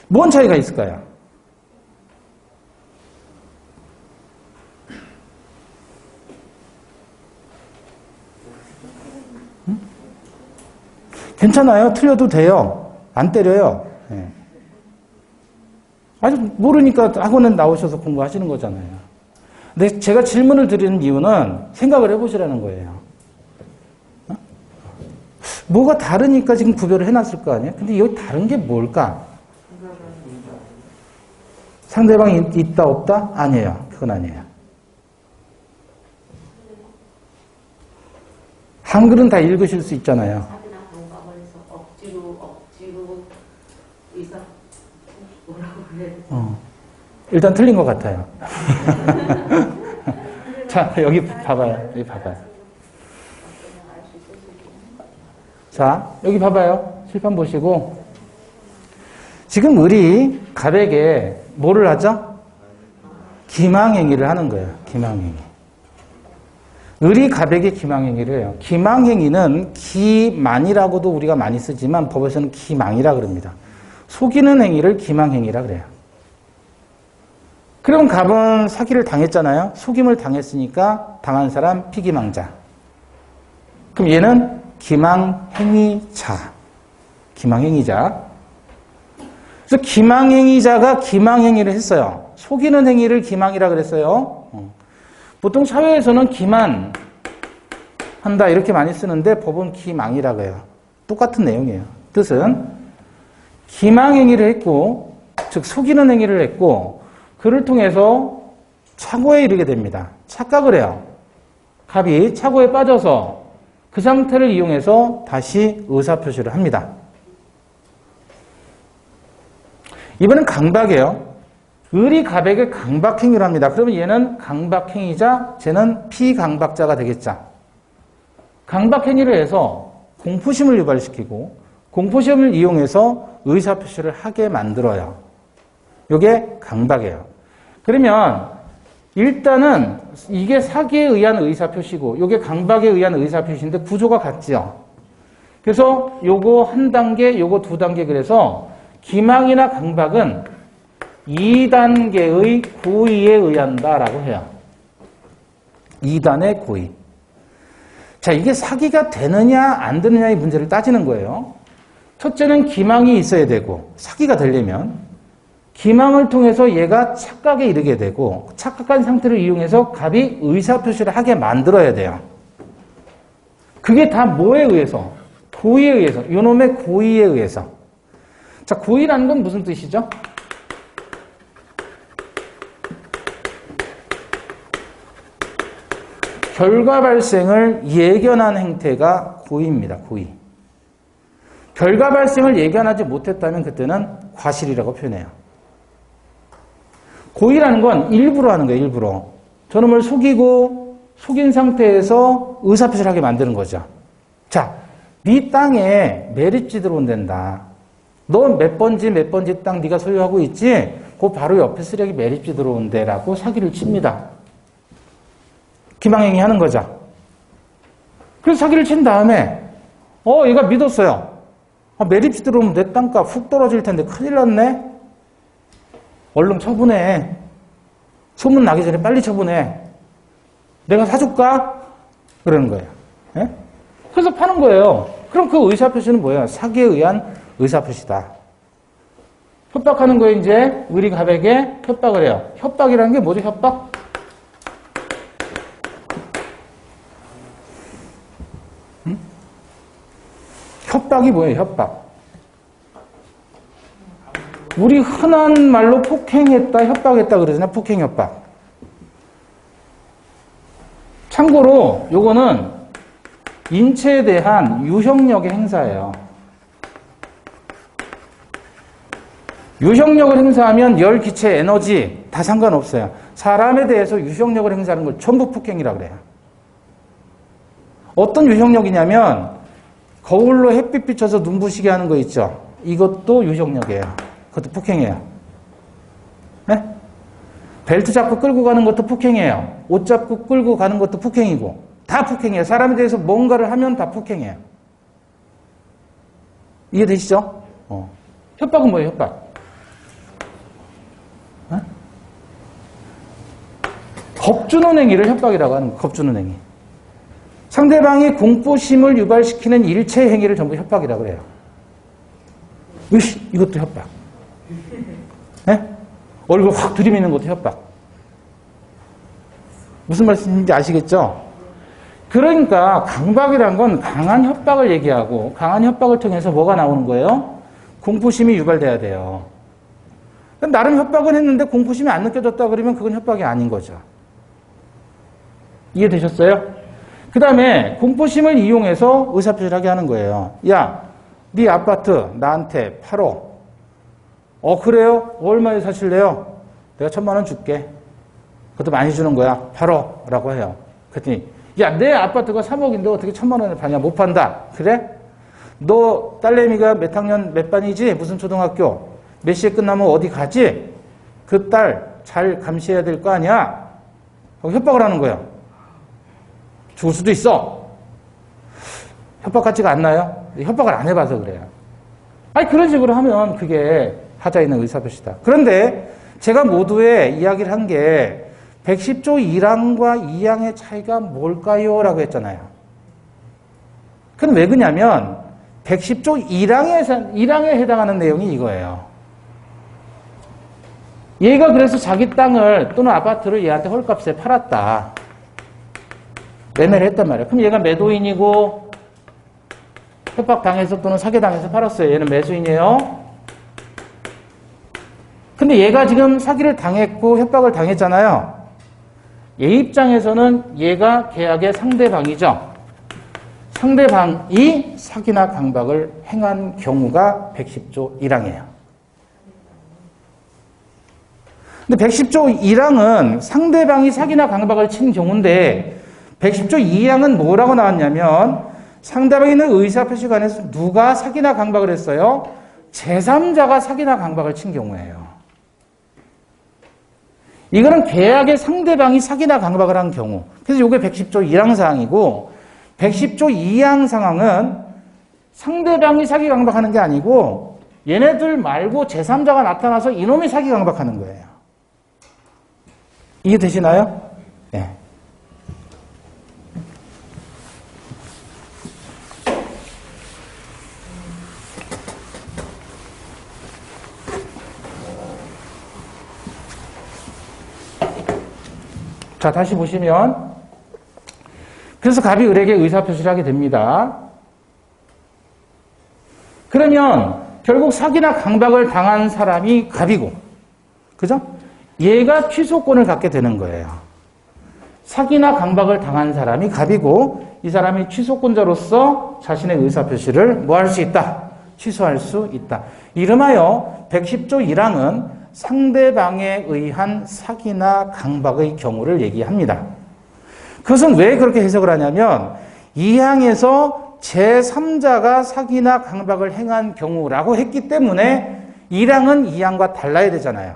뭔 차이가 있을까요? 괜찮아요. 틀려도 돼요. 안 때려요. 네. 아직 모르니까 학원에 나오셔서 공부하시는 거잖아요. 근데 제가 질문을 드리는 이유는 생각을 해보시라는 거예요. 어? 뭐가 다르니까 지금 구별을 해놨을 거 아니에요? 근데 여기 다른 게 뭘까? 상대방이 있다 없다? 아니에요. 그건 아니에요. 한글은 다 읽으실 수 있잖아요. 일단 틀린 것 같아요. 자, 여기 봐봐요. 여기 봐봐요. 자, 여기 봐봐요. 칠판 보시고. 지금 을이 갑에게 뭐를 하죠? 기망행위를 하는 거예요. 기망행위. 을이 갑에게 기망행위를 해요. 기망행위는 기만이라고도 우리가 많이 쓰지만 법에서는 기망이라 그럽니다. 속이는 행위를 기망행위라 그래요. 그럼 갑은 사기를 당했잖아요. 속임을 당했으니까 당한 사람 피기망자. 그럼 얘는 기망행위자. 기망행위자. 그래서 기망행위자가 기망행위를 했어요. 속이는 행위를 기망이라 그랬어요. 보통 사회에서는 기만한다 이렇게 많이 쓰는데 법은 기망이라고 해요. 똑같은 내용이에요. 뜻은 기망행위를 했고, 즉 속이는 행위를 했고 그를 통해서 착오에 이르게 됩니다. 착각을 해요. 갑이 착오에 빠져서 그 상태를 이용해서 다시 의사표시를 합니다. 이번엔 강박이에요. 을이 갑에게 강박행위를 합니다. 그러면 얘는 강박행위자, 쟤는 피강박자가 되겠죠. 강박행위를 해서 공포심을 유발시키고 공포심을 이용해서 의사표시를 하게 만들어요. 이게 강박이에요. 그러면 일단은 이게 사기에 의한 의사표시고 이게 강박에 의한 의사표시인데 구조가 같죠. 그래서 요거 한 단계, 요거 두 단계 그래서 기망이나 강박은 2단계의 고의에 의한다라고 해요. 2단의 고의. 자, 이게 사기가 되느냐 안 되느냐의 문제를 따지는 거예요. 첫째는 기망이 있어야 되고 사기가 되려면 기망을 통해서 얘가 착각에 이르게 되고 착각한 상태를 이용해서 갑이 의사표시를 하게 만들어야 돼요. 그게 다 뭐에 의해서? 고의에 의해서. 요놈의 고의에 의해서. 자, 고의라는 건 무슨 뜻이죠? 결과 발생을 예견한 행태가 고의입니다. 고의. 결과 발생을 예견하지 못했다면 그때는 과실이라고 표현해요. 고의라는 건 일부러 하는 거예요. 일부러. 저놈을 속이고 속인 상태에서 의사표시를 하게 만드는 거죠. 자, 네 땅에 매립지 들어온단다. 너 몇 번지 땅 네가 소유하고 있지? 그 바로 옆에 쓰레기 매립지 들어온대라고 사기를 칩니다. 기망행위 하는 거죠. 그래서 사기를 친 다음에 얘가 믿었어요. 매립지 들어오면 내 땅값 훅 떨어질 텐데 큰일 났네. 얼른 처분해. 소문 나기 전에 빨리 처분해. 내가 사줄까? 그러는 거예요. 예? 그래서 파는 거예요. 그럼 그 의사표시는 뭐예요? 사기에 의한 의사표시다. 협박하는 거에 이제 의리가백에 협박을 해요. 협박이라는 게 뭐죠? 협박? 협박이 뭐예요? 협박. 우리 흔한 말로 폭행했다, 협박했다 그러잖아요. 폭행, 협박. 참고로 요거는 인체에 대한 유형력의 행사예요. 유형력을 행사하면 열, 기체, 에너지 다 상관없어요. 사람에 대해서 유형력을 행사하는 걸 전부 폭행이라 그래요. 어떤 유형력이냐면 거울로 햇빛 비춰서 눈부시게 하는 거 있죠. 이것도 유형력이에요. 그것도 폭행이에요. 네? 벨트 잡고 끌고 가는 것도 폭행이에요. 옷 잡고 끌고 가는 것도 폭행이고 다 폭행이에요. 사람에 대해서 뭔가를 하면 다 폭행이에요. 이해되시죠? 협박은 뭐예요? 협박. 네? 겁주는 행위를 협박이라고 하는 거예요. 겁주는 행위. 상대방이 공포심을 유발시키는 일체 행위를 전부 협박이라고 그래요. 으씨, 이것도 협박. 네? 얼굴 확 들이미는 것도 협박. 무슨 말씀인지 아시겠죠? 그러니까 강박이란 건 강한 협박을 얘기하고 강한 협박을 통해서 뭐가 나오는 거예요? 공포심이 유발돼야 돼요. 나름 협박은 했는데 공포심이 안 느껴졌다 그러면 그건 협박이 아닌 거죠. 이해되셨어요? 그 다음에 공포심을 이용해서 의사표시를 하게 하는 거예요. 야, 네 아파트 나한테 팔어. 그래요? 얼마에 사실래요? 내가 1,000만 원 줄게. 그것도 많이 주는 거야. 팔어. 라고 해요. 그랬더니 야, 내 아파트가 3억인데 어떻게 1,000만 원에 파냐? 못 판다. 그래? 너 딸내미가 몇 학년 몇 반이지? 무슨 초등학교? 몇 시에 끝나면 어디 가지? 그 딸 잘 감시해야 될 거 아니야? 하고 협박을 하는 거예요. 죽을 수도 있어. 협박 같지가 않나요? 협박을 안 해봐서 그래요. 아니, 그런 식으로 하면 그게 하자 있는 의사표시다. 그런데 제가 모두에 이야기를 한 게 110조 1항과 2항의 차이가 뭘까요? 라고 했잖아요. 그건 왜 그러냐면 110조 1항에 해당하는 내용이 이거예요. 얘가 그래서 자기 땅을 또는 아파트를 얘한테 헐값에 팔았다. 매매를 했단 말이에요. 그럼 얘가 매도인이고 협박당해서 또는 사기당해서 팔았어요. 얘는 매수인이에요. 근데 얘가 지금 사기를 당했고 협박을 당했잖아요. 얘 입장에서는 얘가 계약의 상대방이죠. 상대방이 사기나 강박을 행한 경우가 110조 1항이에요. 근데 110조 1항은 상대방이 사기나 강박을 친 경우인데 110조 2항은 뭐라고 나왔냐면 상대방이 있는 의사표시 관해서 누가 사기나 강박을 했어요? 제3자가 사기나 강박을 친 경우예요. 이거는 계약의 상대방이 사기나 강박을 한 경우. 그래서 이게 110조 1항 사항이고 110조 2항 상황은 상대방이 사기 강박하는 게 아니고 얘네들 말고 제3자가 나타나서 이놈이 사기 강박하는 거예요. 이해되시나요? 네. 자, 다시 보시면 그래서 갑이 을에게 의사표시를 하게 됩니다. 그러면 결국 사기나 강박을 당한 사람이 갑이고, 그죠? 얘가 취소권을 갖게 되는 거예요. 사기나 강박을 당한 사람이 갑이고 이 사람이 취소권자로서 자신의 의사표시를 뭐 할 수 있다? 취소할 수 있다. 이름하여 110조 1항은 상대방에 의한 사기나 강박의 경우를 얘기합니다. 그것은 왜 그렇게 해석을 하냐면 2항에서 제3자가 사기나 강박을 행한 경우라고 했기 때문에 1항은 2항과 달라야 되잖아요.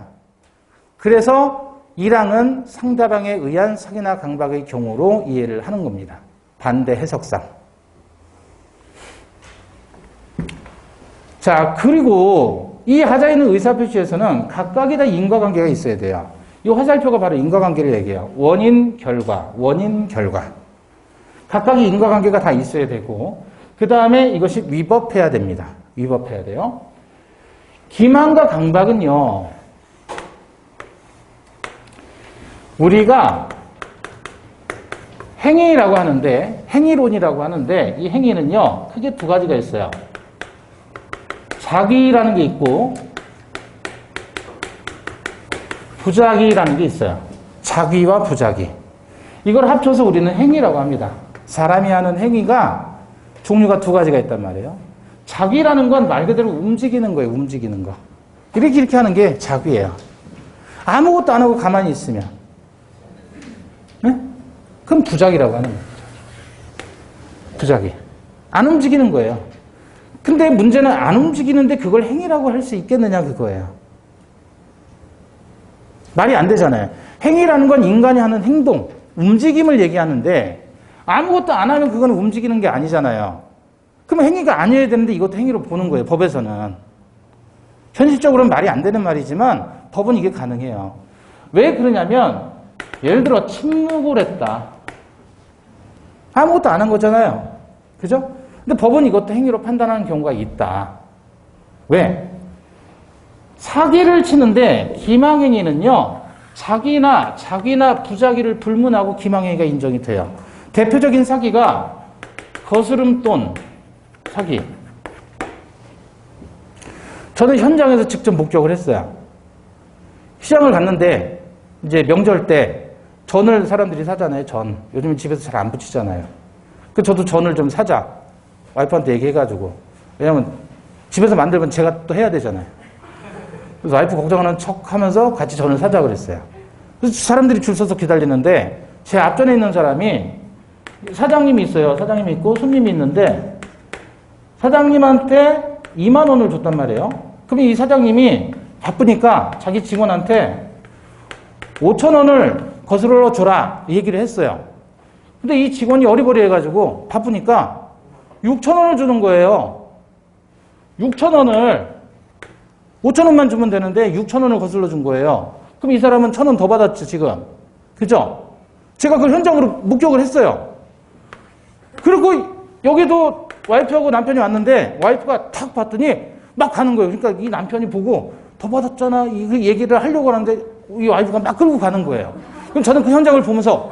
그래서 1항은 상대방에 의한 사기나 강박의 경우로 이해를 하는 겁니다. 반대 해석상. 자, 그리고 이 하자에 있는 의사표시에서는 각각이 다 인과관계가 있어야 돼요. 이 화살표가 바로 인과관계를 얘기해요. 원인, 결과, 원인, 결과. 각각의 인과관계가 다 있어야 되고 그 다음에 이것이 위법해야 됩니다. 위법해야 돼요. 기망과 강박은요, 우리가 행위라고 하는데, 행위론이라고 하는데, 이 행위는요, 크게 두 가지가 있어요. 자기라는 게 있고, 부자기라는 게 있어요. 자기와 부자기. 이걸 합쳐서 우리는 행위라고 합니다. 사람이 하는 행위가 종류가 두 가지가 있단 말이에요. 자기라는 건 말 그대로 움직이는 거예요. 움직이는 거. 이렇게 하는 게 자기예요. 아무것도 안 하고 가만히 있으면. 네? 그럼 부자기라고 하는 거예요. 부자기. 안 움직이는 거예요. 근데 문제는 안 움직이는데 그걸 행위라고 할 수 있겠느냐 그거예요. 말이 안 되잖아요. 행위라는 건 인간이 하는 행동, 움직임을 얘기하는데 아무것도 안 하면 그건 움직이는 게 아니잖아요. 그럼 행위가 아니어야 되는데 이것도 행위로 보는 거예요. 법에서는. 현실적으로는 말이 안 되는 말이지만 법은 이게 가능해요. 왜 그러냐면 예를 들어 침묵을 했다. 아무것도 안 한 거잖아요. 그죠? 근데 법은 이것도 행위로 판단하는 경우가 있다. 왜? 사기를 치는데 기망행위는요. 자기나 부자기를 불문하고 기망행위가 인정이 돼요. 대표적인 사기가 거스름돈 사기. 저는 현장에서 직접 목격을 했어요. 시장을 갔는데 이제 명절 때 전을 사람들이 사잖아요. 전. 요즘 집에서 잘 안 붙이잖아요. 그 저도 전을 좀 사자. 와이프한테 얘기해가지고. 왜냐면 집에서 만들면 제가 또 해야 되잖아요. 그래서 와이프 걱정하는 척 하면서 같이 전을 사자 그랬어요. 그래서 사람들이 줄 서서 기다리는데 제 앞전에 있는 사람이 사장님이 있어요. 사장님이 있고 손님이 있는데 사장님한테 2만 원을 줬단 말이에요. 그럼 이 사장님이 바쁘니까 자기 직원한테 5천 원을 거슬러 줘라 이 얘기를 했어요. 근데 이 직원이 어리버리해가지고 바쁘니까 6천 원을 주는 거예요. 6천 원을 5천 원만 주면 되는데 6천 원을 거슬러 준 거예요. 그럼 이 사람은 1,000원 더 받았죠 지금. 그죠? 제가 그 현장으로 목격을 했어요. 그리고 여기도 와이프하고 남편이 왔는데 와이프가 탁 봤더니 막 가는 거예요. 그러니까 이 남편이 보고 더 받았잖아 이 얘기를 하려고 하는데 이 와이프가 막 끌고 가는 거예요. 그럼 저는 그 현장을 보면서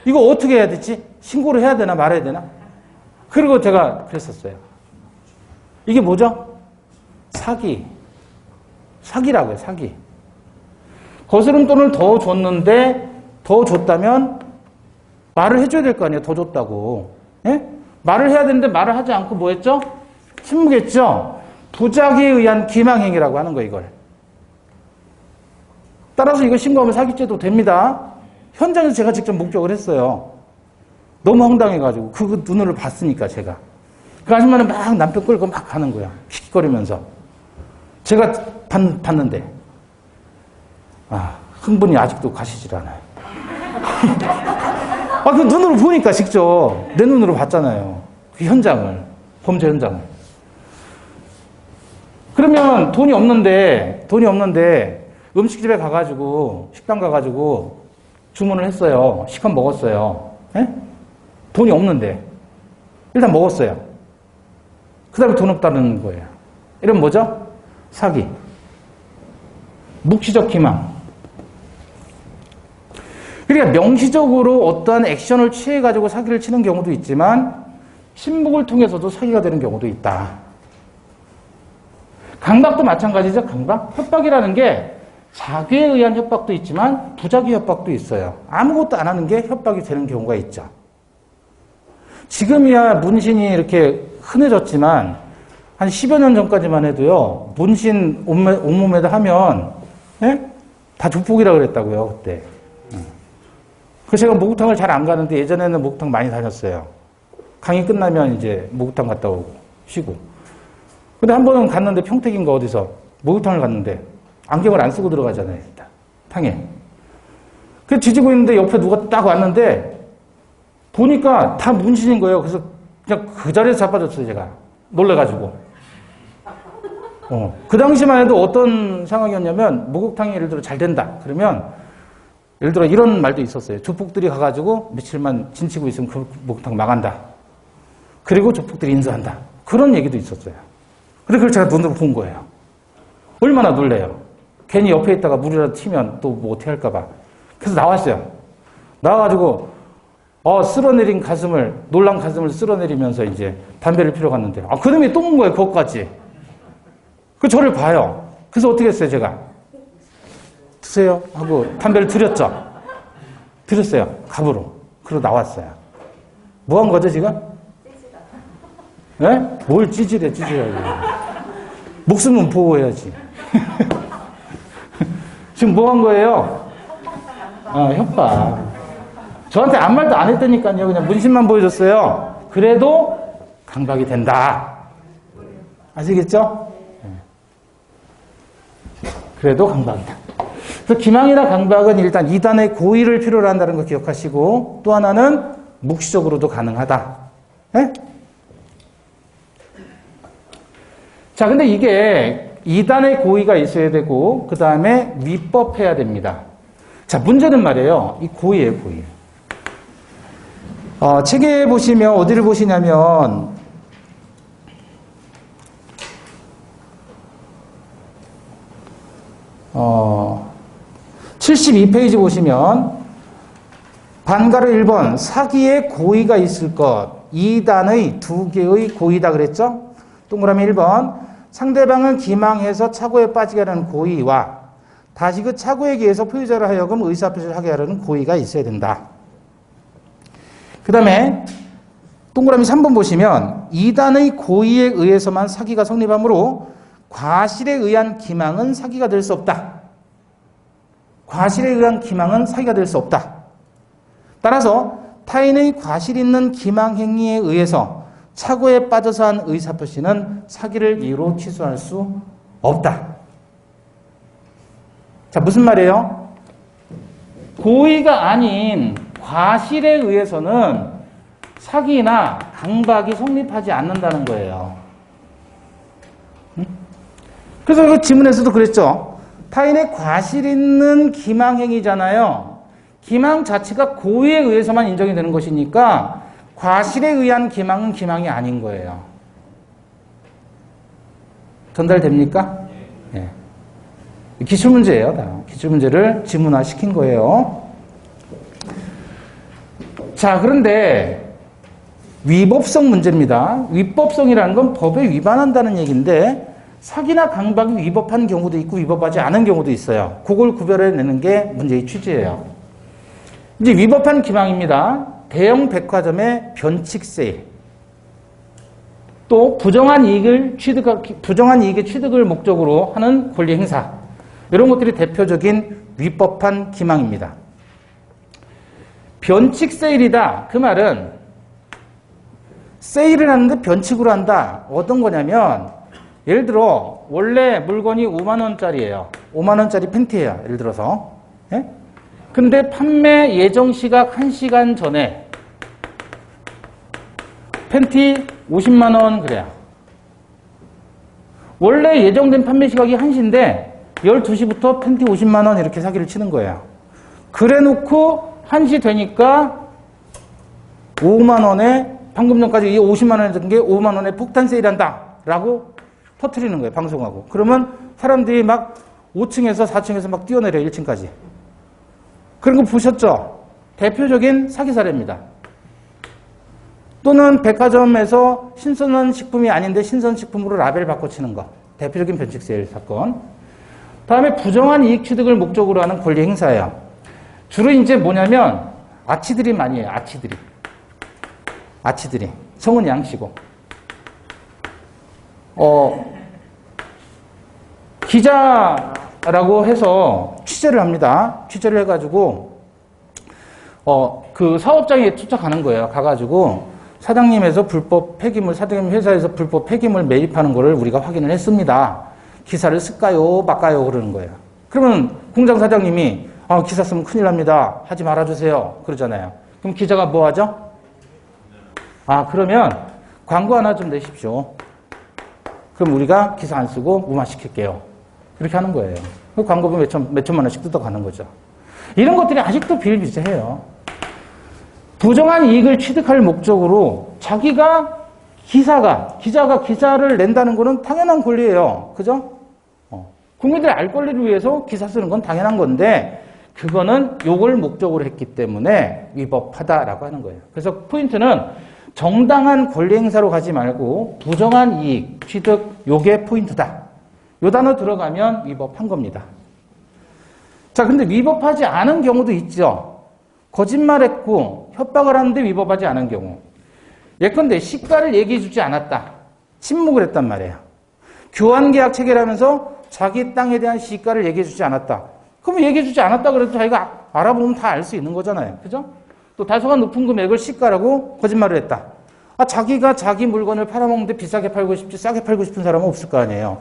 이거 어떻게 해야 되지? 신고를 해야 되나 말아야 되나? 그리고 제가 그랬었어요. 이게 뭐죠? 사기. 사기라고요. 사기. 거스름돈을 더 줬는데 더 줬다면 말을 해줘야 될 거 아니에요. 더 줬다고. 예? 말을 해야 되는데 말을 하지 않고 뭐 했죠? 침묵했죠? 부작위에 의한 기망행위라고 하는 거예요. 이걸. 따라서 이거 신고하면 사기죄도 됩니다. 현장에서 제가 직접 목격을 했어요. 너무 황당해가지고 그 눈으로 봤으니까 제가. 그 아줌마는 막 남편 끌고 막 가는 거야. 킥킥거리면서. 제가 봤는데 흥분이 아직도 가시질 않아요. 그 눈으로 보니까 직접 내 눈으로 봤잖아요. 그 현장을. 범죄 현장을. 그러면 돈이 없는데 음식집에 가가지고 식당 가가지고 주문을 했어요. 시컷 먹었어요. 예? 돈이 없는데 일단 먹었어요. 그 다음에 돈 없다는 거예요. 이러면 뭐죠? 사기. 묵시적 기망. 그러니까 명시적으로 어떠한 액션을 취해가지고 사기를 치는 경우도 있지만 침묵을 통해서도 사기가 되는 경우도 있다. 강박도 마찬가지죠. 강박. 협박이라는 게 자기에 의한 협박도 있지만 부작위 협박도 있어요. 아무것도 안 하는 게 협박이 되는 경우가 있죠. 지금이야 문신이 이렇게 흔해졌지만 한 10여 년 전까지만 해도요. 문신 온몸에다 하면 다 조폭이라 그랬다고요. 그때. 그래서 제가 목욕탕을 잘 안 가는데 예전에는 목욕탕 많이 다녔어요. 강의 끝나면 이제 목욕탕 갔다 오고 쉬고. 근데 한 번은 갔는데 평택인가 어디서 목욕탕을 갔는데 안경을 안 쓰고 들어가잖아요. 일단 탕에. 그 뒤지고 있는데 옆에 누가 딱 왔는데 보니까 다 문신인 거예요. 그래서 그냥 그 자리에서 자빠졌어요. 제가 놀래가지고. 그 당시만 해도 어떤 상황이었냐면 목욕탕이 예를 들어 잘 된다. 그러면 예를 들어 이런 말도 있었어요. 조폭들이 가가지고 며칠만 진치고 있으면 그 목욕탕 망한다. 그리고 조폭들이 인수한다. 그런 얘기도 있었어요. 그래서 그걸 제가 눈으로 본 거예요. 얼마나 놀래요. 괜히 옆에 있다가 물이라도 튀면 또 뭐 어떻게 할까봐. 그래서 나왔어요. 나와가지고 쓸어내린 가슴을, 놀란 가슴을 쓸어내리면서 이제 담배를 피러 갔는데, 그놈이 또 온 거예요, 그것까지. 저를 봐요. 그래서 어떻게 했어요, 제가? 드세요 하고 담배를 드렸죠. 드렸어요, 갑으로. 그러고 나왔어요. 뭐 한 거죠, 지금? 네? 뭘 찌질해. 목숨은 보호해야지. 지금 뭐 한 거예요? 협박. 저한테 아무 말도 안 했다니까요. 그냥 문신만 보여줬어요. 그래도 강박이 된다. 아시겠죠? 그래도 강박이다. 그래서 기망이나 강박은 일단 2단의 고의를 필요로 한다는 거 기억하시고, 또 하나는 묵시적으로도 가능하다. 네? 자, 근데 이게 2단의 고의가 있어야 되고, 그 다음에 위법해야 됩니다. 자, 문제는 말이에요. 이 고의예요, 고의. 책에 보시면, 어디를 보시냐면, 72페이지 보시면, 반가를 1번, 사기에 고의가 있을 것, 2단의 2개의 고의다 그랬죠? 동그라미 1번, 상대방을 기망해서 착오에 빠지게 하는 고의와 다시 그 착오에 의해서 포유자를 하여금 의사표시를 하게 하려는 고의가 있어야 된다. 그 다음에 동그라미 3번 보시면 2단의 고의에 의해서만 사기가 성립하므로 과실에 의한 기망은 사기가 될 수 없다. 과실에 의한 기망은 사기가 될 수 없다. 따라서 타인의 과실 있는 기망 행위에 의해서 착오에 빠져서 한 의사표시는 사기를 이유로 취소할 수 없다. 자, 무슨 말이에요? 고의가 아닌 과실에 의해서는 사기나 강박이 성립하지 않는다는 거예요. 그래서 그 지문에서도 그랬죠. 타인의 과실 있는 기망행위잖아요. 기망 자체가 고의에 의해서만 인정이 되는 것이니까 과실에 의한 기망은 기망이 아닌 거예요. 전달됩니까? 네. 기출문제예요. 다. 기출문제를 지문화 시킨 거예요. 자, 그런데 위법성 문제입니다. 위법성이라는 건 법에 위반한다는 얘기인데 사기나 강박이 위법한 경우도 있고 위법하지 않은 경우도 있어요. 그걸 구별해내는 게 문제의 취지예요. 이제 위법한 기망입니다. 대형 백화점의 변칙 세일, 또 부정한 이익의 취득을 목적으로 하는 권리 행사, 이런 것들이 대표적인 위법한 기망입니다. 변칙 세일이다. 그 말은 세일을 하는데 변칙으로 한다. 어떤 거냐면 예를 들어 원래 물건이 5만 원짜리예요. 5만 원짜리 팬티예요. 예를 들어서. 예? 근데 판매 예정 시각 1시간 전에 팬티 50만 원 그래요. 원래 예정된 판매 시각이 1시인데 12시부터 팬티 50만 원 이렇게 사기를 치는 거예요. 그래 놓고 1시 되니까 5만 원에 방금 전까지 이 50만 원에 든 게 5만 원에 폭탄 세일한다 라고 터트리는 거예요. 방송하고. 그러면 사람들이 막 5층에서 4층에서 막 뛰어내려요. 1층까지. 그런 거 보셨죠? 대표적인 사기 사례입니다. 또는 백화점에서 신선한 식품이 아닌데 신선식품으로 라벨 바꿔치는 거. 대표적인 변칙 세일 사건. 다음에 부정한 이익 취득을 목적으로 하는 권리 행사예요. 주로 이제 뭐냐면 아치들이 많이 해요. 아치들이. 성은 양씨고. 기자라고 해서 취재를 합니다. 취재를 해가지고 그 사업장에 투척하는 거예요. 가가지고 사장님 회사에서 불법 폐기물 매입하는 거를 우리가 확인을 했습니다. 기사를 쓸까요? 말까요? 그러는 거예요. 그러면 공장 사장님이 기사 쓰면 큰일 납니다. 하지 말아주세요. 그러잖아요. 그럼 기자가 뭐 하죠? 그러면 광고 하나 좀 내십시오. 그럼 우리가 기사 안 쓰고 무마시킬게요. 이렇게 하는 거예요. 그 광고비 몇 천만 원씩 뜯어가는 거죠. 이런 것들이 아직도 비일비재해요. 부정한 이익을 취득할 목적으로 기자가 기사를 낸다는 거는 당연한 권리예요. 그죠? 국민들의 알 권리를 위해서 기사 쓰는 건 당연한 건데 그거는 요걸 목적으로 했기 때문에 위법하다라고 하는 거예요. 그래서 포인트는 정당한 권리 행사로 가지 말고 부정한 이익, 취득, 요게 포인트다. 요 단어 들어가면 위법한 겁니다. 자, 근데 위법하지 않은 경우도 있죠. 거짓말했고 협박을 하는데 위법하지 않은 경우. 예컨대 시가를 얘기해 주지 않았다. 침묵을 했단 말이에요. 교환계약 체결하면서 자기 땅에 대한 시가를 얘기해 주지 않았다. 그러면 얘기해 주지 않았다 그래도 자기가 알아보면 다 알 수 있는 거잖아요. 그죠? 또 다소가 높은 금액을 시가라고 거짓말을 했다. 자기가 자기 물건을 팔아먹는데 비싸게 팔고 싶지 싸게 팔고 싶은 사람은 없을 거 아니에요.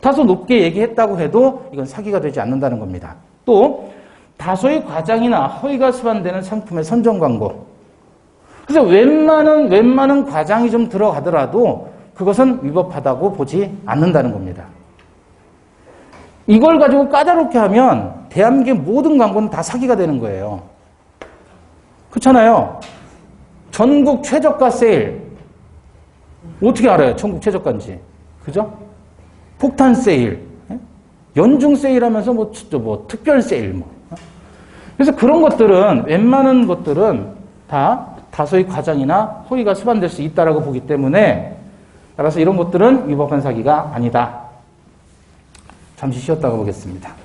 다소 높게 얘기했다고 해도 이건 사기가 되지 않는다는 겁니다. 또 다소의 과장이나 허위가 수반되는 상품의 선전 광고. 그래서 웬만한 과장이 좀 들어가더라도 그것은 위법하다고 보지 않는다는 겁니다. 이걸 가지고 까다롭게 하면 대한민국의 모든 광고는 다 사기가 되는 거예요. 그렇잖아요. 전국 최저가 세일. 어떻게 알아요? 전국 최저가인지. 그죠? 폭탄 세일. 연중 세일하면서 특별 세일. 그래서 그런 것들은, 웬만한 것들은 다 다소의 과장이나 허위가 수반될 수 있다라고 보기 때문에 따라서 이런 것들은 위법한 사기가 아니다. 잠시 쉬었다가 보겠습니다.